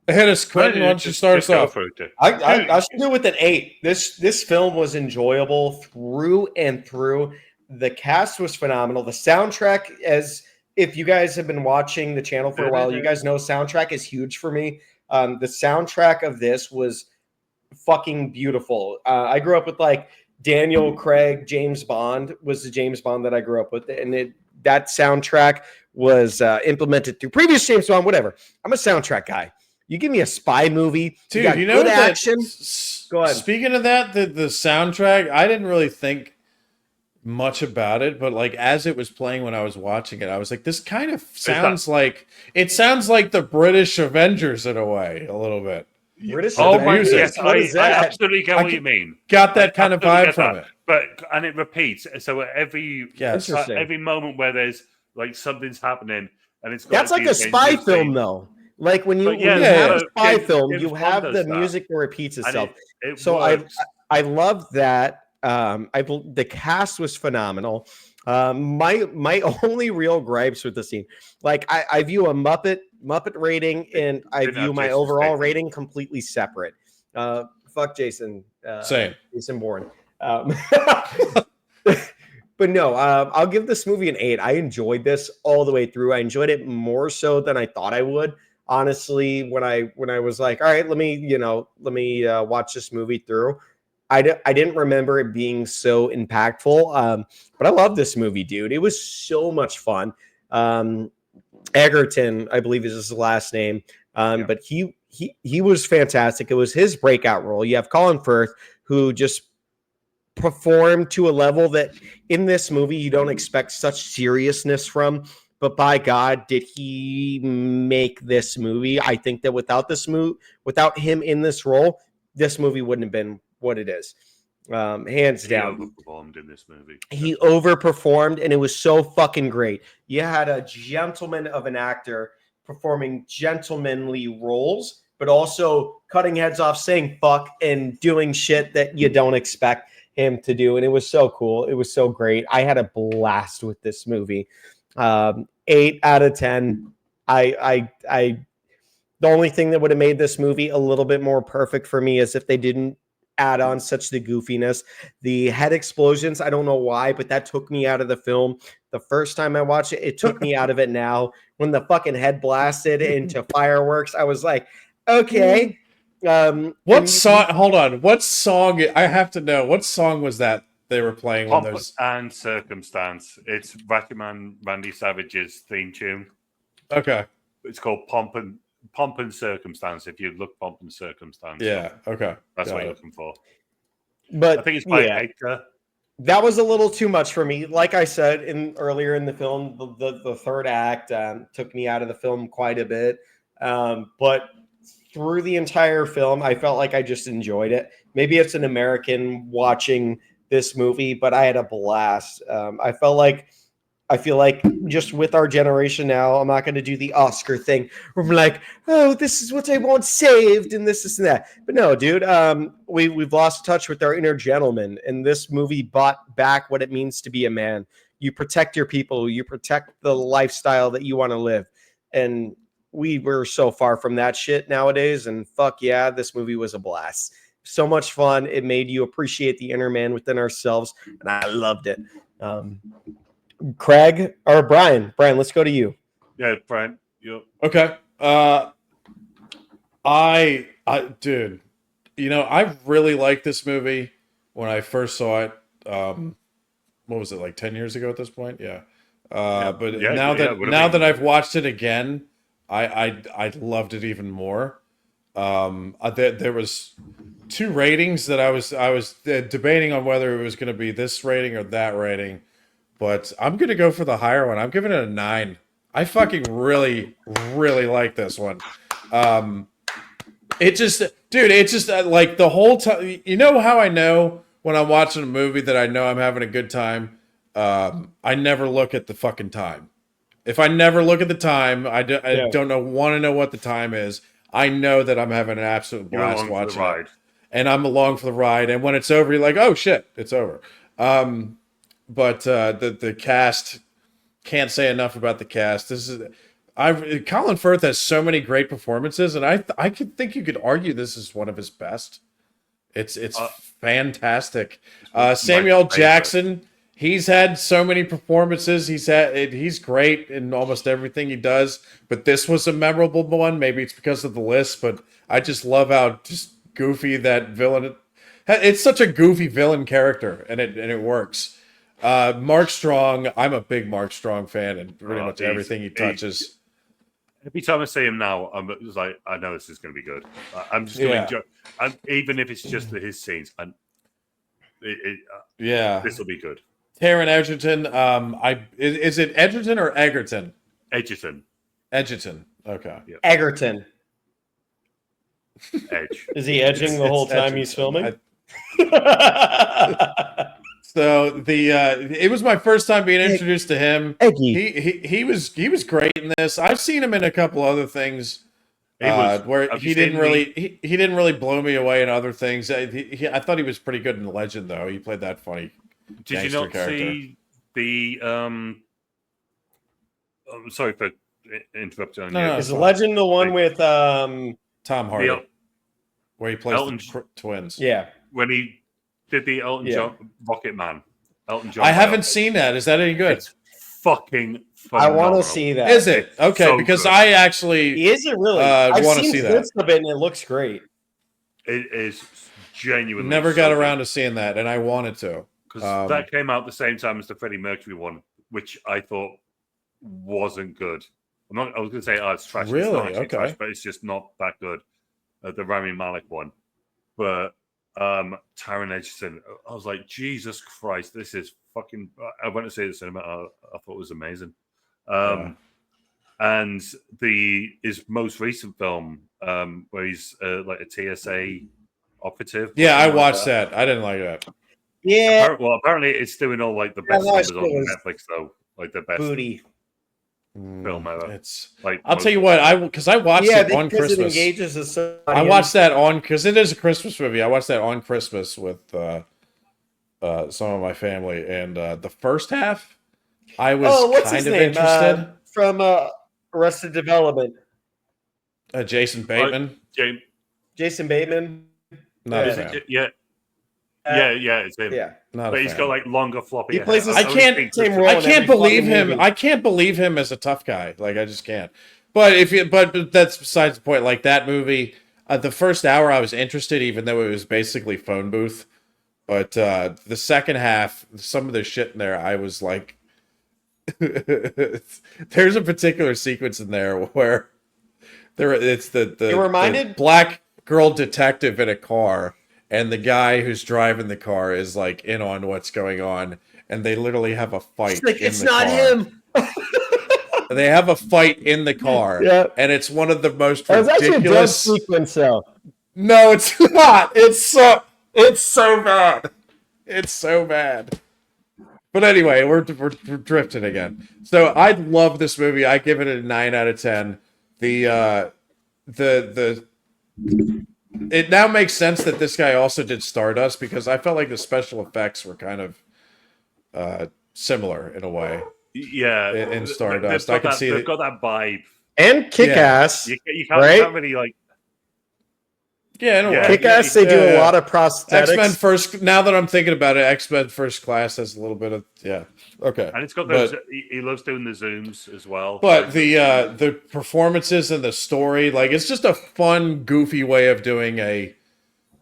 Hit us, Quentin. Why don't you start us off? I should do it with an 8. This film was enjoyable through and through. The cast was phenomenal. The soundtrack, as if you guys have been watching the channel for a while, you guys know soundtrack is huge for me. The soundtrack of this was fucking beautiful. I grew up with like Daniel Craig, James Bond was the James Bond that I grew up with, and that soundtrack was implemented through previous James Bond, whatever. I'm a soundtrack guy. You give me a spy movie, dude. You know good action. Go ahead. Speaking of that, the soundtrack, I didn't really think much about it, but like as it was playing when I was watching it, I was like, this kind of sounds like the British Avengers in a way, a little bit. British Avengers. Yes, I absolutely get what you mean. Got that kind of vibe from it, and it repeats. So at every moment where there's like something's happening, and that's like a spy film, though. Like when you have a spy film, you have the music that repeats itself. So I love that. The cast was phenomenal. My only real gripes with the scene, like I view a Muppet rating and I view my overall rating completely separate. Fuck Jason. Same. Jason Bourne. But no, I'll give this movie an 8. I enjoyed this all the way through. I enjoyed it more so than I thought I would. Honestly, when I was like, all right, let me watch this movie through. I didn't remember it being so impactful, but I love this movie, dude. It was so much fun. Egerton, I believe is his last name, but he was fantastic. It was his breakout role. You have Colin Firth, who just performed to a level that in this movie you don't expect such seriousness from. But by God, did he make this movie? I think that without him in this role, this movie wouldn't have been what it is. Hands down. He overperformed in this movie. He overperformed, and it was so fucking great. You had a gentleman of an actor performing gentlemanly roles, but also cutting heads off, saying fuck, and doing shit that you don't expect him to do. And it was so cool. It was so great. I had a blast with this movie. 8 out of 10. The only thing that would have made this movie a little bit more perfect for me is if they didn't add on such the goofiness. The head explosions, I don't know why, but that took me out of the film. The first time I watched it, it took me out of it now. When the fucking head blasted into fireworks, I was like, okay. What song? Hold on. What song? I have to know. What song was that they were playing? Pomp and Circumstance. It's Rackyman Randy Savage's theme tune. Okay. It's called Pomp and Circumstance. If you look Pomp and Circumstance. Yeah. Okay. That's what you're looking for. But I think it's by Hector. That was a little too much for me. Like I said earlier in the film, the third act took me out of the film quite a bit. But through the entire film, I felt like I just enjoyed it. Maybe it's an American watching this movie, but I had a blast. I feel like just with our generation now, I'm not going to do the Oscar thing where I'm like, oh, this is what I want saved and this and that. But no, dude, we've lost touch with our inner gentleman, and this movie brought back what it means to be a man. You protect your people. You protect the lifestyle that you want to live. And we were so far from that shit nowadays, and fuck yeah, this movie was a blast. So much fun. It made you appreciate the inner man within ourselves, and I loved it. Craig or Brian, let's go to you. Yeah, Brian. Yep. Okay. I dude, I really liked this movie when I first saw it. What was it, like 10 years ago at this point? Yeah. But now that I've watched it again, I loved it even more. There was 2 ratings that I was debating on whether it was going to be this rating or that rating, but I'm going to go for the higher one. I'm giving it a 9. I fucking really, really like this one. It's just like the whole time. You know how I know when I'm watching a movie that I know I'm having a good time? I never look at the fucking time. If I never look at the time, I don't want to know what the time is. I know that I'm having an absolute blast watching it. And I'm along for the ride. And when it's over, you're like, oh shit, it's over. But the cast, can't say enough about the cast. Colin Firth has so many great performances, and I think you could argue this is one of his best. It's fantastic. Samuel Jackson, he's had so many performances. He's great in almost everything he does, but this was a memorable one. Maybe it's because of the list, but I just love how just goofy that villain. It's such a goofy villain character, and it works. Mark Strong. I'm a big Mark Strong fan, and pretty much everything he touches. Every time I see him now, I'm just like, I know this is going to be good. I'm just going to enjoy. Even if it's just his scenes, this will be good. Taron Egerton. Is it Egerton or Egerton? Egerton. Egerton. Okay. Yep. Egerton. Edge. Is he edging the whole time he's filming? So it was my first time being introduced to him. He was great in this. I've seen him in a couple other things where he didn't really blow me away in other things. I thought he was pretty good in Legend, though. He played that funny. Did you not see the? I'm sorry for interrupting. No, is Legend the one with Tom Hardy, where he plays the twins? Yeah, when he did the Elton John Rocket Man. Elton John. I haven't seen that. Is that any good? It's fucking phenomenal. I want to see that. Is it? Okay, so because good. I actually is it really? I've seen see that of it and it looks great. It is genuinely. Never got around to seeing that, and I wanted to. Because that came out the same time as the Freddie Mercury one, which I thought wasn't good. I was going to say, it's trash. Really? It's not actually trash, but it's just not that good. The Rami Malek one. But Taron Egerton, I was like, Jesus Christ, this is fucking... I went to see the cinema. I thought it was amazing. And his most recent film, where he's like a TSA operative. Yeah, I watched that. I didn't like that. Yeah. Apparently it's doing all like the best numbers on Netflix though, like the best booty film ever. It's like I'll tell you what, I watched it on Christmas. I watched that on because it is a Christmas movie. I watched that on Christmas with some of my family, and the first half, I was kind of interested. From Arrested Development. Jason Bateman. Jason Bateman. Not a fan. It's him. Yeah, but he's got like longer floppy. He plays the I can't believe him. I can't believe him as a tough guy. Like I just can't. But but that's besides the point. Like that movie, the first hour I was interested, even though it was basically phone booth. But the second half, some of the shit in there, I was like, there's a particular sequence in there where it's the black girl detective in a car. And the guy who's driving the car is like in on what's going on, and they literally have a fight. It's not him. They have a fight in the car, and it's one of the most ridiculous sequence. Though. No, it's not. It's so bad. It's so bad. But anyway, we're drifting again. So I love this movie. I give it a 9 out of 10. It now makes sense that this guy also did Stardust because I felt like the special effects were kind of similar in a way. Yeah, in Stardust, I can see they've got that vibe and Kick-Ass. You can't really like. Kick-Ass. They do a lot of prosthetics. X-Men First. Now that I'm thinking about it, X-Men First Class has a little bit of okay. And it's got those. He loves doing the zooms as well. But the performances and the story, like it's just a fun, goofy way of doing a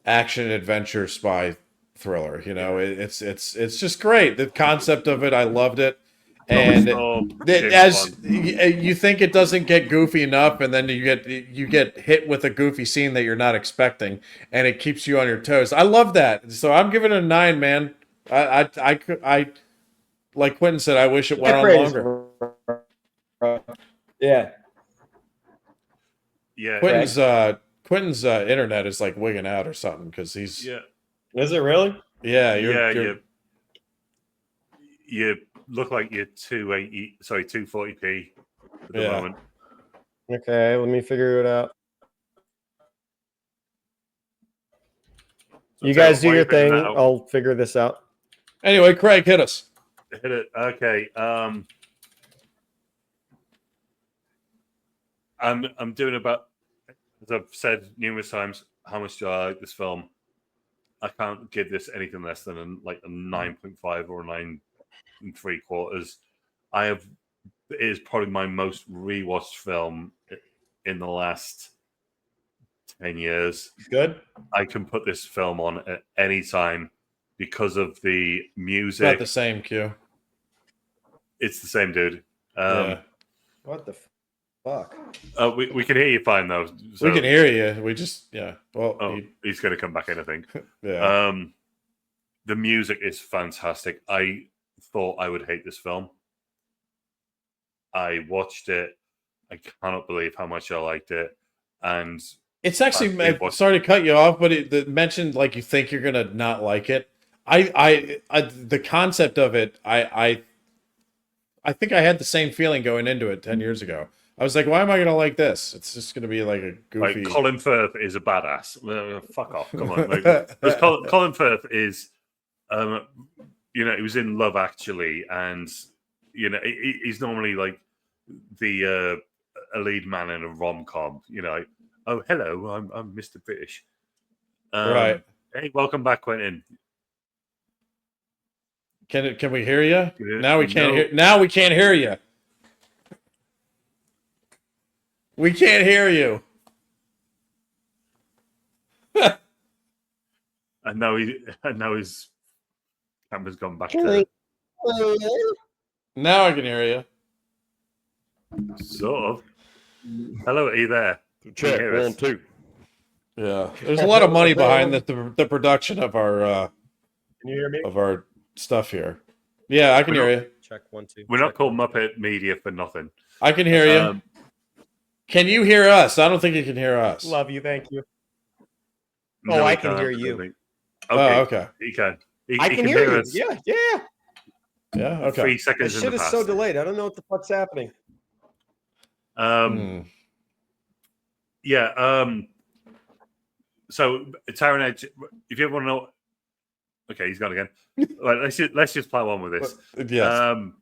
action adventure spy thriller. You know, it's just great. The concept of it, I loved it. And as you think it doesn't get goofy enough, and then you get hit with a goofy scene that you're not expecting, and it keeps you on your toes. I love that. So I'm giving it a 9, man. I like Quentin said, I wish it went on longer. Yeah. Quentin's internet is like wigging out or something because he's. Yeah. Is it really? Yeah. You look like you're 240p at the moment. Okay, let me figure it out. You guys do your thing. I'll figure this out. Anyway, Craig, hit us. Hit it. Okay. I'm doing about, as I've said numerous times, how much do I like this film? I can't give this anything less than a 9.5 or a 9 3/4. It is probably my most rewatched film in the last 10 years. Good. I can put this film on at any time because of the music. About the same, Q. It's the same dude. What the fuck? We can hear you fine though. So, we can hear you. We just Well, he's going to come back in, I think. Yeah. The music is fantastic. I thought I would hate this film. I watched it. I cannot believe how much I liked it, and it's actually. Sorry to cut you off, but it mentioned like you think you're gonna not like it. I the concept of it. I think I had the same feeling going into it 10 years ago. I was like, why am I gonna like this? It's just gonna be like a goofy. Like Colin Firth is a badass. Fuck off! Come on, because Colin Firth is, he was in Love Actually, and he's normally like the a lead man in a rom-com. Like, oh hello, I'm Mr. British. Right. Hey, welcome back, Quentin. Can we hear you? Now we can't hear. Now we can't hear you. We can't hear you. And now his camera's gone back. Now I can hear you. Sort of. Hello, are you there? Check 1, 2. Yeah, there's a lot of money behind the production of our. Can you hear me? Of our stuff here. Yeah, I can hear you. Check 1, 2. We're not called Muppet Media for nothing. I can hear you. Can you hear us? I don't think you can hear us. Love you, thank you. No, I can hear you. Okay. Oh, okay. He can. I can hear you. Us. Yeah. Yeah. Okay. 3 seconds. This shit is so delayed. I don't know what the fuck's happening. Yeah. So Taron Egerton, if you ever want to know, okay, he's gone again. Right, let's just plow on with this. Yes.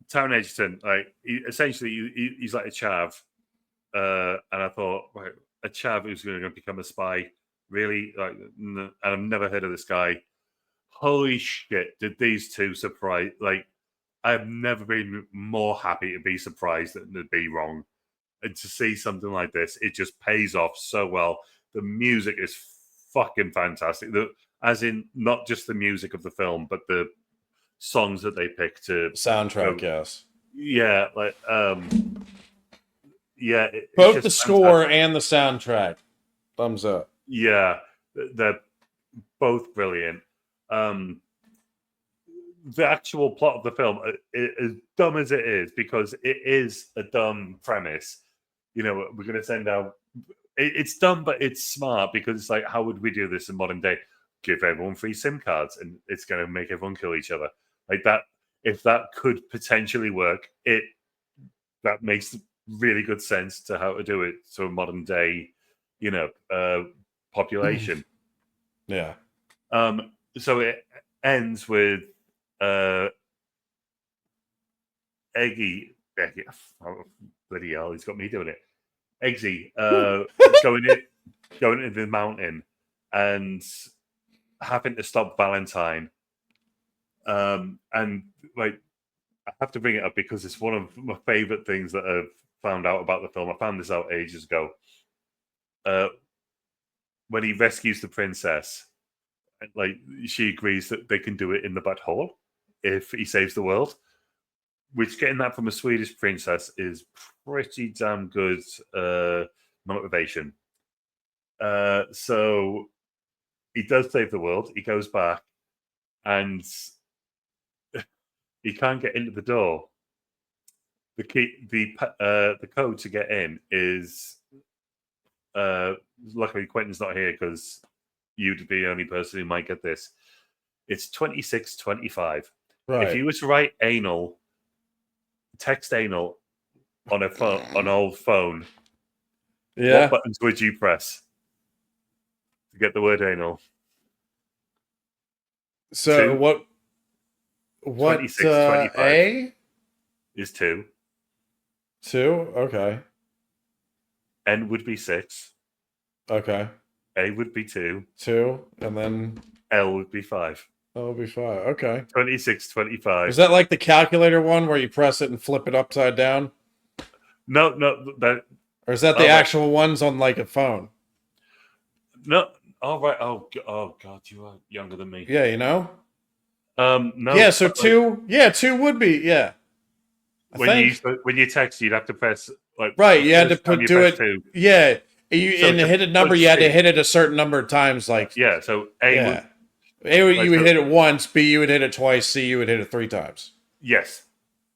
Taron Egerton, like he's like a chav, and I thought, right, a chav who's going to become a spy, really? Like, and I've never heard of this guy. Holy shit! Did these two surprise? Like, I've never been more happy to be surprised than to be wrong, and to see something like this, it just pays off so well. The music is fucking fantastic. As in, not just the music of the film, but the songs that they pick to soundtrack. Yes. Yeah, like yeah. Both the score and the soundtrack. Thumbs up. Yeah, they're both brilliant. The actual plot of the film, as dumb as it is, because it is a dumb premise. We're going to send out. It's dumb, but it's smart because it's like, how would we do this in modern day? Give everyone free SIM cards, and it's going to make everyone kill each other. Like that. If that could potentially work, that makes really good sense to how to do it to a modern day, population. Yeah. So it ends with Eggy, oh, bloody hell, he's got me doing it. Eggsy going into the mountain and having to stop Valentine. And like, I have to bring it up because it's one of my favorite things that I've found out about the film. I found this out ages ago. When he rescues the princess, like, she agrees that they can do it in the butthole if he saves the world. Which, getting that from a Swedish princess is pretty damn good motivation. So he does save the world. He goes back, and he can't get into the door. The key, the code to get in is. Luckily, Quentin's not here because you'd be the only person who might get this. It's 2625. Right. If you were to write anal, text anal on a phone, on an old phone, what buttons would you press to get the word anal? So what 2625 A is 2. 2? Okay. N would be 6. Okay. A would be 2. 2, and then L would be 5. That would be 5. Okay. 2625. Is that like the calculator one where you press it and flip it upside down? No, that. Or is that the actual ones on like a phone? No, Oh right. Oh God, you are younger than me. Yeah, you know. No. Yeah, so two. Yeah, two would be. Yeah, I When think. you text, you'd have to press like Right, the you had to first time you do press it. two. Yeah, you So and to to hit a number, push you had to C, hit it a certain number of times. Like, yeah. So A would yeah, A, right, you would so, hit it once. B, you would hit it twice. C, you would hit it 3 times. yes.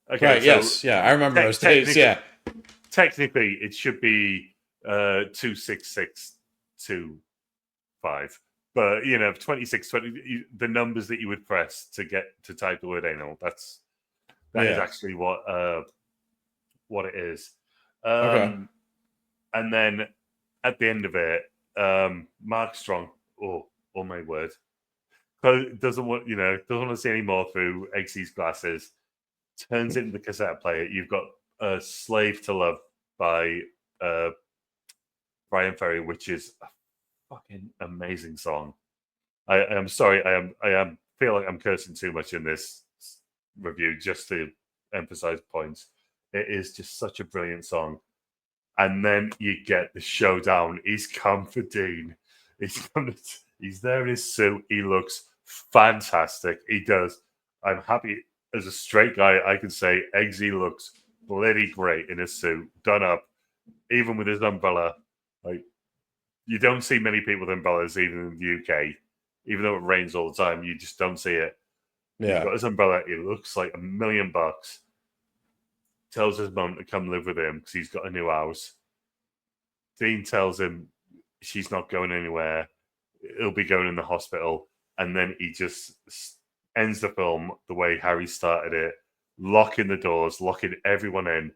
Okay. Right. So Yes. Yeah, I remember those days. technically, Yeah. it should be 26625. But 26, 20, the numbers that you would press to get to type the word anal. That is Yeah. actually what it is. Okay. And then at the end of it, Mark Strong. Oh my word! Doesn't want to see any more through Eggsy's glasses. Turns it into the cassette player. You've got "Slave to Love" by Brian Ferry, which is a fucking amazing song. I am sorry. I feel like I'm cursing too much in this review just to emphasize points. It is just such a brilliant song. And then you get the showdown. He's come for Dean. He's there in his suit. He looks fantastic. He does. I'm happy as a straight guy. I can say Eggsy looks bloody great in his suit, done up, even with his umbrella. Like you don't see many people with umbrellas, even in the UK. Even though it rains all the time, you just don't see it. He's Yeah. got his umbrella. He looks like $1 million. Tells his mum to come live with him because he's got a new house. Dean tells him she's not going anywhere. He'll be going in the hospital. And then he just ends the film the way Harry started it, locking the doors, locking everyone in.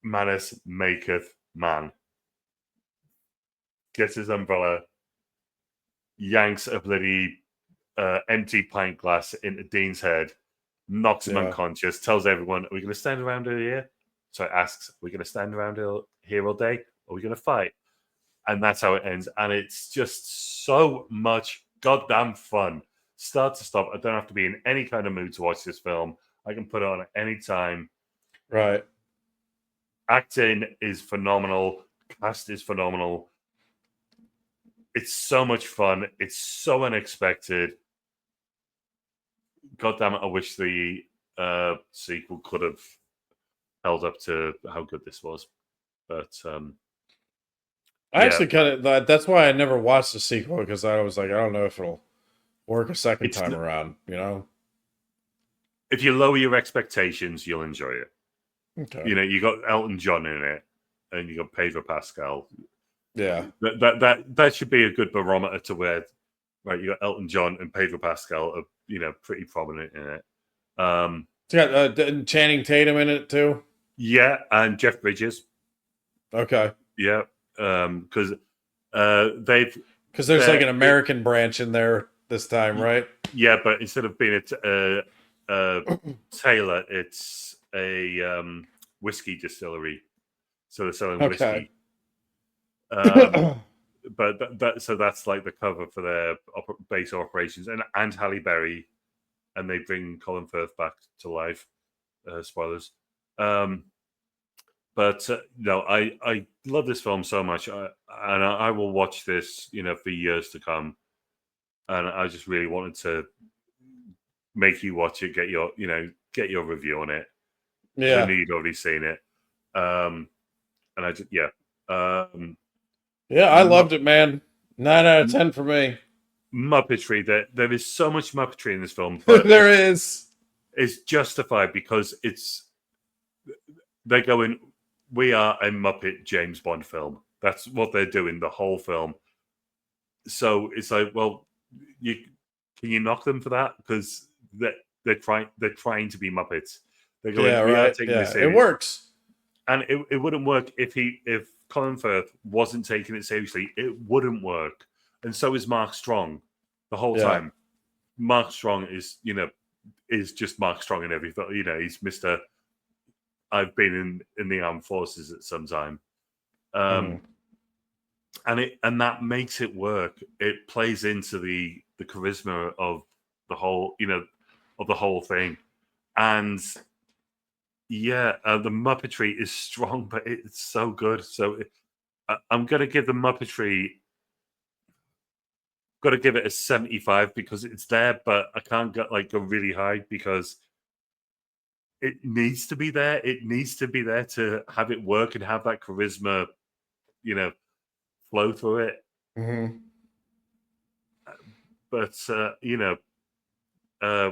Manus maketh man. Gets his umbrella, yanks a bloody empty pint glass into Dean's head, knocks him unconscious, tells everyone, are we going to stand around here? So asks, are we going to stand around here all day? Or are we going to fight? And that's how it ends. And it's just so much goddamn fun. Start to stop. I don't have to be in any kind of mood to watch this film. I can put it on at any time. Right. Acting is phenomenal. Cast is phenomenal. It's so much fun. It's so unexpected. God damn it, I wish the sequel could have held up to how good this was. But I actually kind of that's why I never watched the sequel, because I was like, I don't know if it'll work a second time around, If you lower your expectations, you'll enjoy it. Okay. You got Elton John in it, and you got Pedro Pascal. Yeah. That should be a good barometer to where, right? You got Elton John and Pedro Pascal are pretty prominent in it. It's got Channing Tatum in it too. Yeah, and Jeff Bridges. Okay. Yeah, because there's like an American branch in there this time, right? Yeah, but instead of being a tailor, it's a whiskey distillery. So they're selling whiskey. But so that's like the cover for their base operations, and Halle Berry, and they bring Colin Firth back to life. Spoilers. But no, I love this film so much, and I will watch this, for years to come. And I just really wanted to make you watch it, get your review on it. Yeah, I knew you'd already seen it. And I just I loved it, man. 9 out of 10 for me. Muppetry. There is so much Muppetry in this film, but there is. It's justified because they're going, we are a Muppet James Bond film. That's what they're doing the whole film. So it's like, well, can you knock them for that? Because they're trying to be Muppets. They're going, we are taking this serious. It works. And it wouldn't work if Colin Firth wasn't taking it seriously. It wouldn't work. And so is Mark Strong the whole time. Mark Strong is just Mark Strong in every film. He's Mr. I've been in the armed forces at some time. And that makes it work. It plays into the charisma of the whole, of the whole thing. And the Muppetry is strong, but it's so good. So I'm going to give the Muppetry got to give it a 75 because it's there, but I can't go really high because it needs to be there. It needs to be there to have it work and have that charisma, flow through it. Mm-hmm. But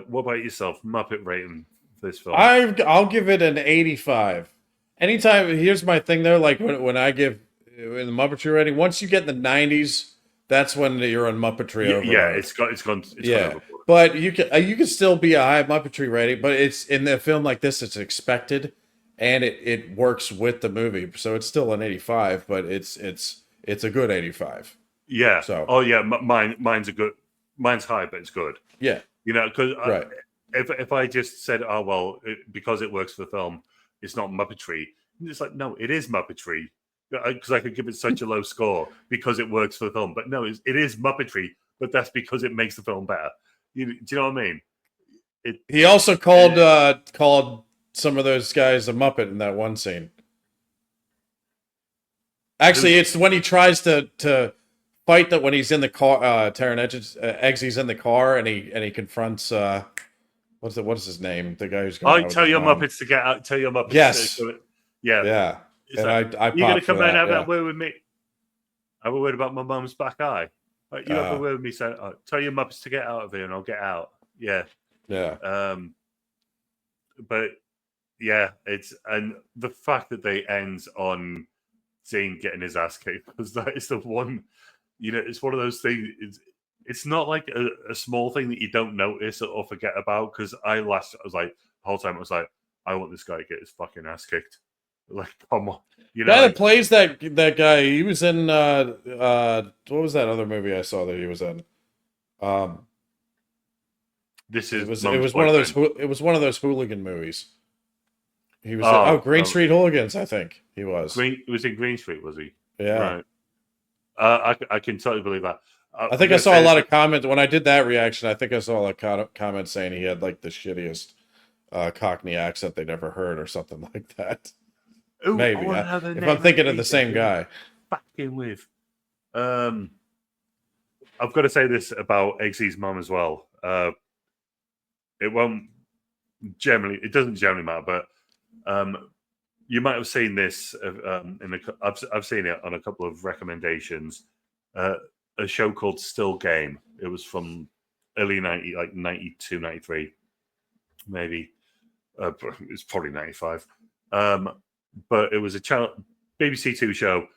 what about yourself? Muppet rating for this film? I'll give it an 85. Anytime, here's my thing though, like when I give in the Muppetry rating, once you get in the 90s, that's when you're on Muppetry overload. Yeah, it's gone overboard. But you can still be a high Muppetry rating, but it's in a film like this, it's expected, and it works with the movie, so it's still an 85, but it's a good 85. Yeah. So mine's high, but it's good. Yeah. Because right. If I just said, oh well, because it works for the film, it's not Muppetry. It's like, no, it is Muppetry. Because I could give it such a low score because it works for the film, but no, it is Muppetry. But that's because it makes the film better. Do you know what I mean? He also called some of those guys a Muppet in that one scene. Actually, it's when he tries to fight that when he's in the car. Taron Egerton's in the car and he confronts what is his name? The guy who's going. Tell your Muppets to get out. Tell your Muppets. Yes. Yeah. And like, I you're gonna come around and have that word with me. I have a word about my mum's back eye. You have a word with me saying, tell your Muppets to get out of here and I'll get out. Yeah. But yeah, and the fact that they end on Zane getting his ass kicked, because that is the one, it's one of those things. It's not like a small thing that you don't notice or forget about. Because I was like, the whole time I was like, I want this guy to get his fucking ass kicked. Like, come on. That plays that guy. He was in what was that other movie I saw that he was in? It was one of those hooligan movies. He was Green Street Hooligans, I think he was. It was in Green Street, was he? Yeah. Right. I can totally believe that. I think I saw a lot of comments when I did that reaction. I think I saw a lot of comments saying he had like the shittiest Cockney accent they'd ever heard or something like that. Ooh, maybe if I'm thinking of the same guy. Fucking with. I've got to say this about Eggsy's mum as well. It doesn't generally matter, but you might have seen this. I've seen it on a couple of recommendations. A show called Still Game. It was from early 90, like 92, 93, maybe. It's probably 95. But it was a BBC Two show.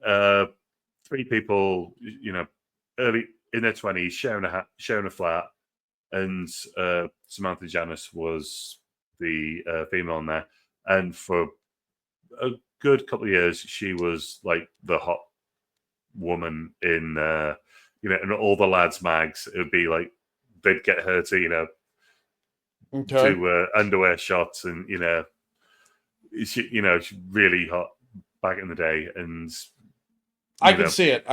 3 people, early in their 20s, sharing a flat, and Samantha Janus was the female in there. And for a good couple of years, she was like the hot woman in in all the lads' mags. It would be like they'd get her to do underwear shots, and she's really hot back in the day. And I can see it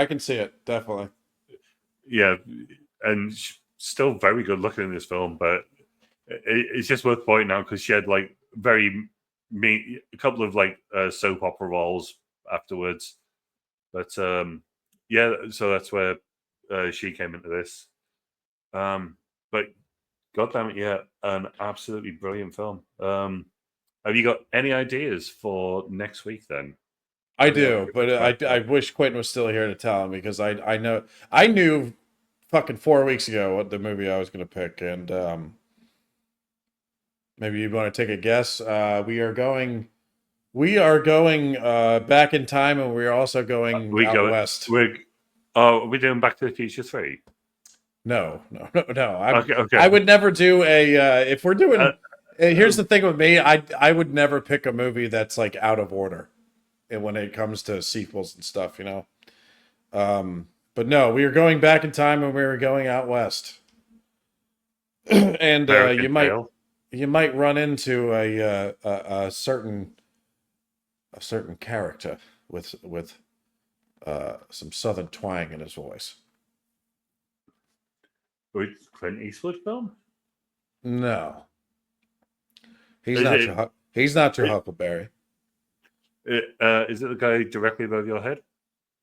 definitely. Yeah, and she's still very good looking in this film, but it's just worth pointing out because she had like a couple of like soap opera roles afterwards. But yeah, so that's where she came into this. But goddamn it, yeah, an absolutely brilliant film. Have you got any ideas for next week then? I do, but I wish Quentin was still here to tell him, because I knew fucking 4 weeks ago what the movie I was going to pick, and maybe you want to take a guess. We are going back in time, and we're also going out west. Are we doing Back to the Future 3? No. Okay. I would never do if we're doing. Here's the thing with me. I would never pick a movie that's like out of order, and when it comes to sequels and stuff, But no, we are going back in time, and we were going out west. And you might run into a certain character with some southern twang in his voice. With Clint Eastwood film? No, he's not your Huckleberry. Is it the guy directly above your head?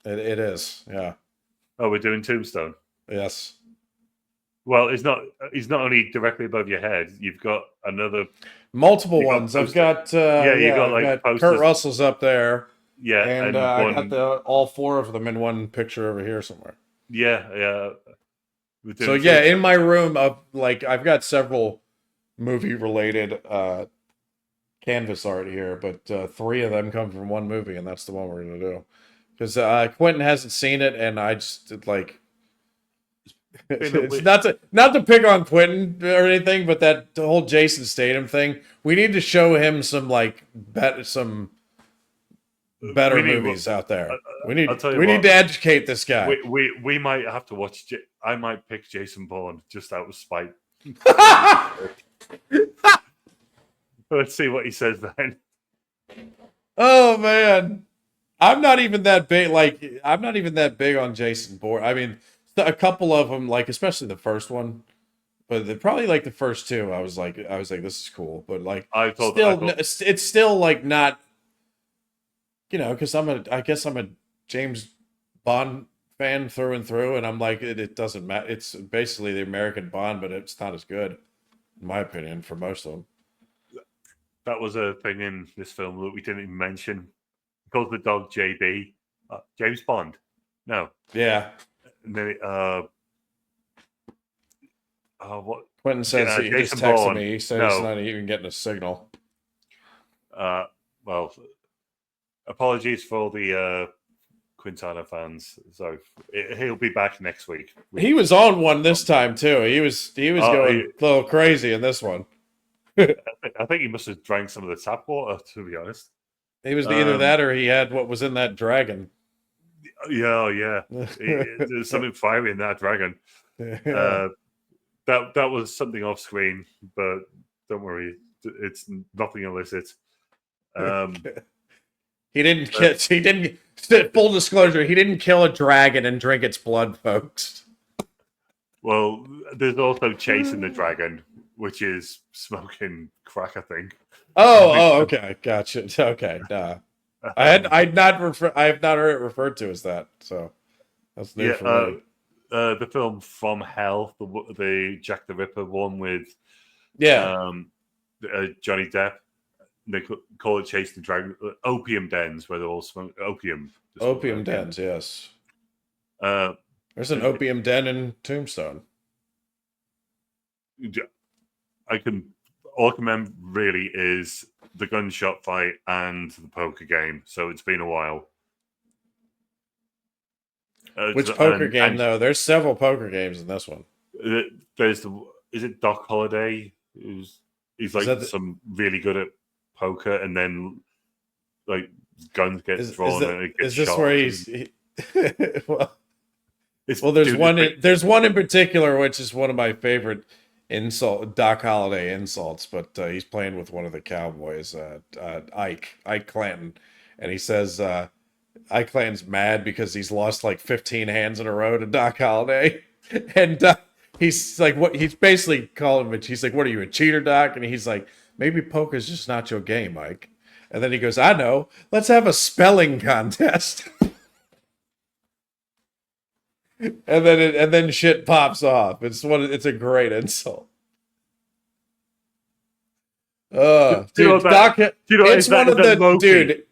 It is, yeah. Oh, we're doing Tombstone. Yes. Well, it's not. He's not only directly above your head. You've got multiple ones. I've got I've got posters. Kurt Russell's up there. Yeah, and I got all four of them in one picture over here somewhere. Yeah. So yeah, in my room, I've got several movie-related canvas art here, but 3 of them come from one movie, and that's the one we're gonna do. Because Quentin hasn't seen it, and I just like. It's not to pick on Quentin or anything, but the whole Jason Statham thing. We need to show him some better movies out there. We need to educate this guy. We might have to watch. I might pick Jason Bourne just out of spite. Let's see what he says then. Oh man, I'm not even that big. I'm not even that big on Jason Bourne. I mean, a couple of them, especially the first one, but probably the first 2. I was like, this is cool, but it's still not. Because I guess I'm a James Bond fan through and through, and I'm like, it doesn't matter. It's basically the American Bond, but it's not as good, in my opinion, for most of them. That was a thing in this film that we didn't even mention. He calls the dog JB. James Bond. No. Yeah. And then what? Quentin says he just texted me. He said he's not even getting a signal. Well, apologies for all the Quintana fans. So he'll be back next week. He was on one this time too. He was going a little crazy in this one. I think he must have drank some of the tap water, to be honest. He was either that or he had what was in that dragon. Yeah. There's something fiery in that dragon. That was something off screen, but don't worry, it's nothing illicit. He didn't. Full disclosure, he didn't kill a dragon and drink its blood, folks. Well, there's also chasing the dragon, which is smoking crack, I think. Oh, okay, gotcha. Okay, nah. I have not heard it referred to as that, so that's new for me. The film From Hell, the Jack the Ripper one with Johnny Depp. They call it Chasing the Dragon. Opium dens, where they're all smoking opium. Opium dens, yes. There's an opium den in Tombstone. All I can remember really is the gunshot fight and the poker game. So it's been a while. Which poker game, though? There's several poker games in this one. Is it Doc Holliday? He's some really good at poker, and then guns get drawn and it gets shot. Is this where he's? Well, there's one in particular which is one of my favorite Doc Holliday insults, but he's playing with one of the cowboys, Ike Clanton, and he says Ike Clanton's mad because he's lost 15 hands in a row to Doc Holliday, and he's like, what? He's basically calling him. He's like, "What are you, a cheater, Doc?" And he's like, "Maybe poker's just not your game, Mike." And then he goes, "I know. Let's have a spelling contest." and then shit pops off. It's a great insult. Dude, Doc, it's one of the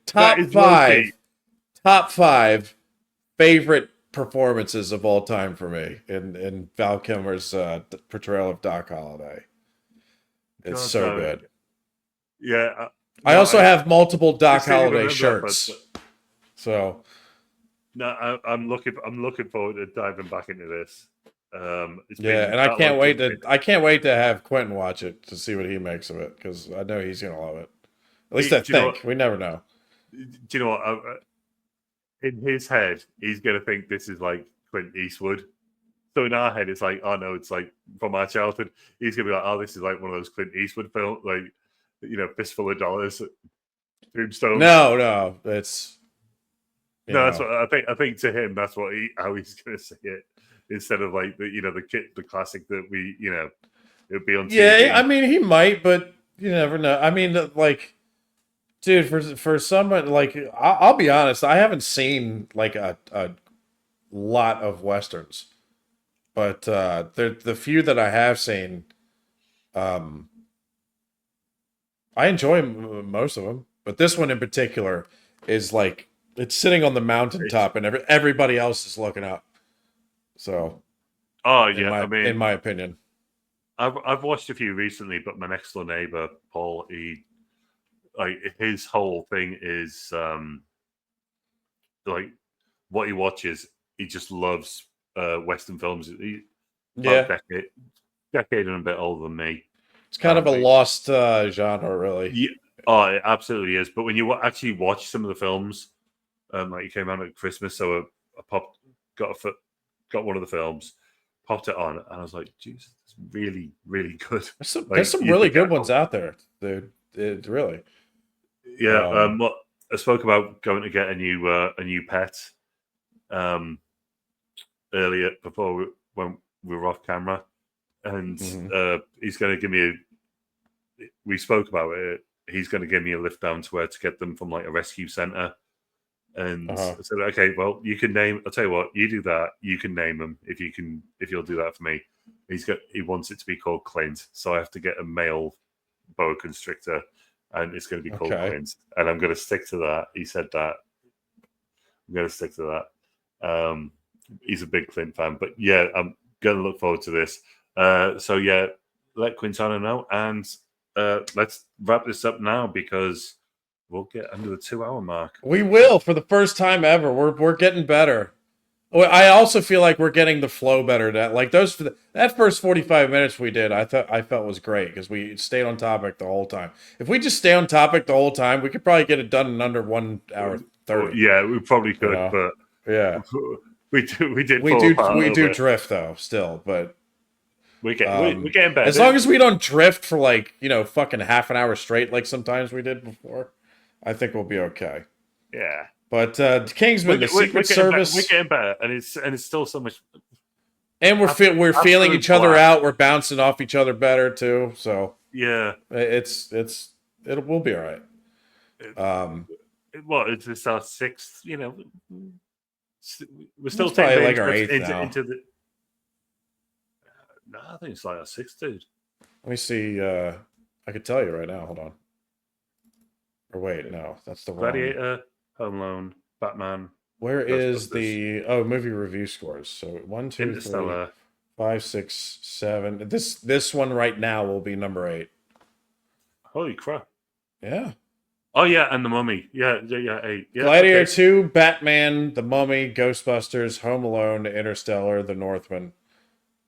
top five favorite performances of all time for me in Val Kilmer's portrayal of Doc Holliday. It's so good. Yeah. I also have multiple Doc Holliday shirts. So. No, I'm looking forward to diving back into this. And I can't wait to have Quentin watch it to see what he makes of it, because I know he's gonna love it. At least I think. We never know. Do you know what? In his head, he's gonna think this is like Clint Eastwood. So in our head, it's like, oh no, it's like from our childhood. He's gonna be like, oh, this is like one of those Clint Eastwood films, Fistful of Dollars, Tombstone. No, it's. That's what I think. I think to him, that's how he's going to see it, instead of the classic that it would be on TV. Yeah, I mean, he might, but you never know. I mean, dude, for someone I'll be honest, I haven't seen a lot of westerns. but the few that I have seen, I enjoy most of them. But this one in particular is like it's sitting on the mountaintop, and everybody else is looking up. So, in my opinion, I've watched a few recently, but my next door neighbor Paul, his whole thing is like what he watches. He just loves Western films. About a decade and a bit older than me. It's kind of a lost genre, really. Yeah, oh, it absolutely is. But when you actually watch some of the films, like you came out at Christmas, so I got one of the films, popped it on, and I was like, Jesus, it's really, really good. There's some really good ones out there, dude. Really. Yeah. I spoke about going to get a new pet earlier before when we were off camera, and he's going to give me we spoke about it. He's going to give me a lift down to where to get them from like a rescue center. And I said, okay, well, you can name. I'll tell you what, you do that. You can name them if you'll do that for me. He wants it to be called Clint, so I have to get a male boa constrictor, and it's going to be called Clint, and I'm going to stick to that. He said that. I'm going to stick to that. He's a big Clint fan, but yeah, I'm going to look forward to this. So yeah, let Quintana know, and let's wrap this up now because we'll get under the 2-hour mark. We will for the first time ever. We're getting better. I also feel like we're getting the flow better. That first 45 minutes we did, I felt was great because we stayed on topic the whole time. If we just stay on topic the whole time, we could probably get it done in under 1 hour 30. Yeah, we probably could, but yeah, we do drift though still, but we're getting better. As long as we don't drift for like fucking half an hour straight like sometimes we did before, I think we'll be okay. Yeah. But Kingsman, the Secret Service, we're getting better, and it's still so much. And we're feeling each other out. We're bouncing off each other better too. So yeah, we'll be all right. It's our sixth. We're still taking like our eighth into the. No, I think it's like our sixth, dude. Let me see. I could tell you right now. Hold on. Or wait, no, that's the Gladiator, Home Alone, Batman. Where is the movie review scores? So 1, 2, 3, 5, 6, 7. This one right now will be number 8. Holy crap! Yeah. Oh yeah, and The Mummy. Yeah, 8. Yeah, Gladiator 2, Batman, The Mummy, Ghostbusters, Home Alone, Interstellar, The Northman,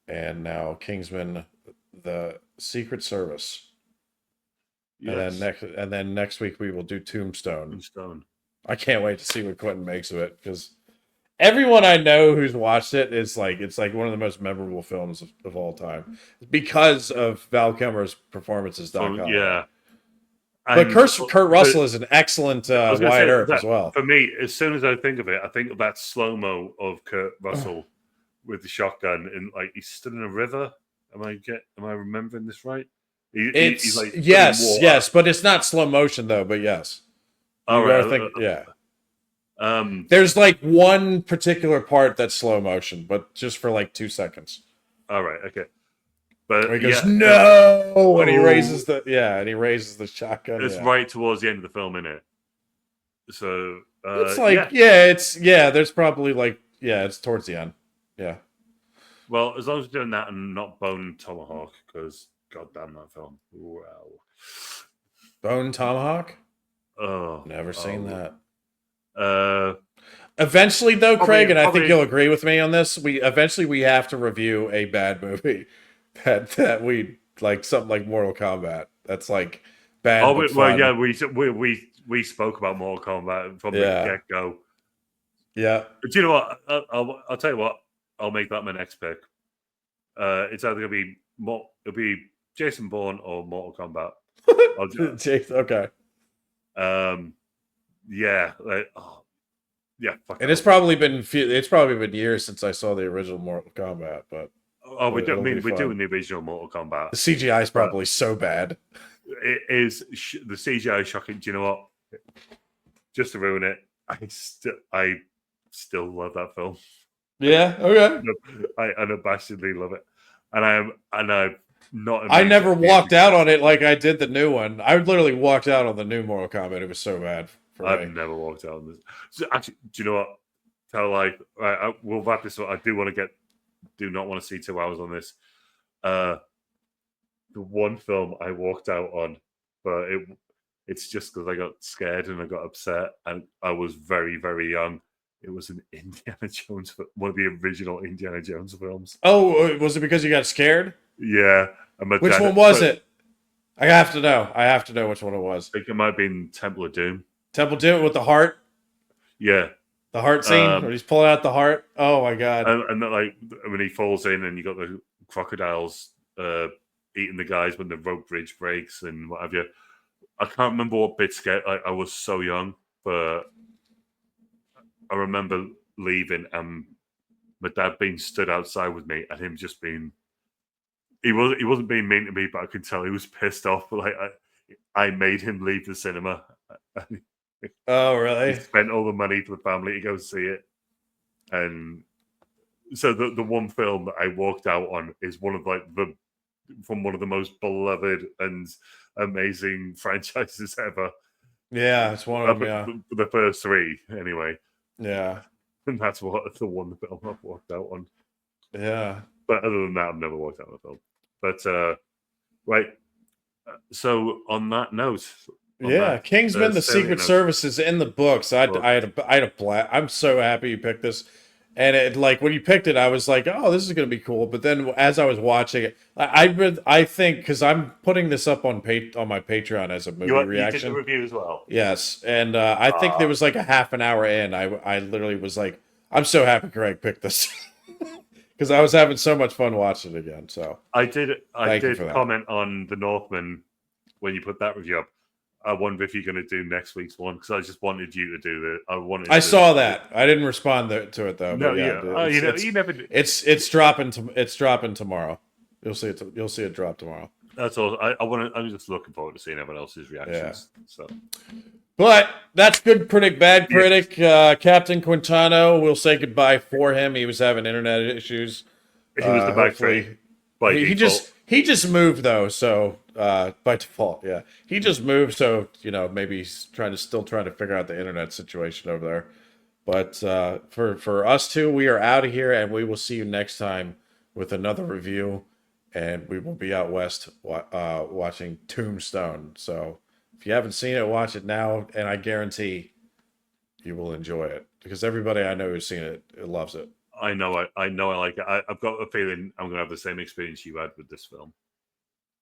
and now Kingsman, The Secret Service. Yes. And then next week we will do Tombstone. I can't wait to see what Quentin makes of it because everyone I know who's watched it is like it's like one of the most memorable films of all time because of Val Kilmer's performances. Yeah. But Kurt Russell is an excellent Wyatt Earp as well. For me, as soon as I think of it, I think of that slow-mo of Kurt Russell with the shotgun and like he stood in a river. Am I remembering this right? He's like yes, but it's not slow motion though. But yes, there's like one particular part that's slow motion, but just for like 2 seconds. All right, okay. But he goes no, and he raises the shotgun. It's right towards the end of the film, isn't it? So it's like there's probably like it's towards the end. Yeah. Well, as long as you're doing that and not Bone Tomahawk, because God damn that film. Wow. Bone Tomahawk? Oh. Never seen that. Eventually though, Craig, and I think you'll agree with me on this, we have to review a bad movie that we like, something like Mortal Kombat. That's like bad. We spoke about Mortal Kombat from the get-go. Yeah. But you know what? I'll tell you what, I'll make that my next pick. It's either gonna be it'll be Jason Bourne or Mortal Kombat. Okay. Yeah. And it's probably been years since I saw the original Mortal Kombat, but we're doing the original Mortal Kombat. The CGI is probably so bad. It is. The CGI is shocking. Do you know what? Just to ruin it, I still love that film. Yeah. Okay. I unabashedly love it, and I'm not. I never walked out on it like I did the new one. I literally walked out on the new Mortal Kombat. It was so bad for I've me. never walked out on this. So actually, do you know what? We'll wrap this up. I do not want to see 2 hours on this. The one film I walked out on, but it's just because I got scared and I got upset, and I was very, very young. It was an Indiana Jones, one of the original Indiana Jones films. Oh, was it because you got scared? Yeah. Which one was it? I have to know. I have to know which one it was. I think it might have been Temple of Doom. Temple of Doom with the heart? Yeah. The heart scene where he's pulling out the heart? Oh, my God. And then, like, when he falls in and you got the crocodiles eating the guys when the rope bridge breaks and what have you. I can't remember what bit scared. I was so young, but I remember leaving and my dad being stood outside with me and him just being. He wasn't being mean to me, but I could tell he was pissed off. Like I made him leave the cinema. Oh, really? He spent all the money for the family to go see it, and so the one film that I walked out on is one of from one of the most beloved and amazing franchises ever. Yeah, it's one of them. The first three, anyway. Yeah, and that's the one film I've walked out on. Yeah, but other than that, I've never walked out on a film. But right. So on that note, Kingsman: The Secret Service is in the books. I had a blast. I'm so happy you picked this. And it, like, when you picked it, I was like, "Oh, this is going to be cool." But then, as I was watching it, I think because I'm putting this up on my Patreon as a movie reaction. You did the review as well. Yes, and I think there was like a half an hour in. I literally was like, "I'm so happy Greg picked this," because I was having so much fun watching it again. So I did comment on The Northman when you put that review up. I wonder if you're going to do next week's one because I just wanted you to do the. I saw that. I didn't respond to it though. No, but yeah. You never. It's dropping. It's dropping tomorrow. You'll see it. You'll see it drop tomorrow. That's all. I'm just looking forward to seeing everyone else's reactions. Yeah. So. But that's Good Critic, Bad Critic. Captain Quintano. We'll say goodbye for him. He was having internet issues. He was the back three. He just moved though, so by default, yeah. He just moved, so maybe he's still trying to figure out the internet situation over there. But for us two, we are out of here, and we will see you next time with another review, and we will be out west watching Tombstone. So if you haven't seen it, watch it now, and I guarantee you will enjoy it because everybody I know who's seen it loves it. I know I like it. I've got a feeling I'm going to have the same experience you had with this film.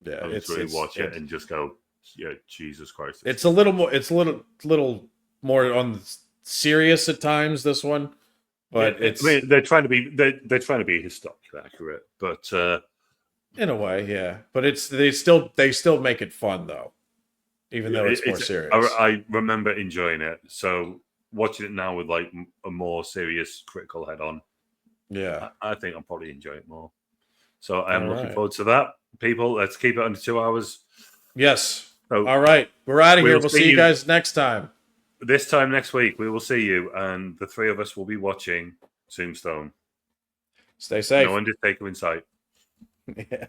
Yeah, I'll just really watch it and just go, yeah, Jesus Christ. It's a little more. It's a little more on the serious at times. This one, but they're trying to be historically accurate, but in a way, yeah. But they still make it fun though, even though it's more serious. I remember enjoying it. So watching it now with like a more serious critical head on. Yeah, I think I'll probably enjoy it more. So I'm looking forward to that. People, let's keep it under 2 hours. Yes. So all right. We're out of here. We'll see you guys next time. This time next week, we will see you, and the three of us will be watching Tombstone. Stay safe. No Undertaker in sight. Yeah.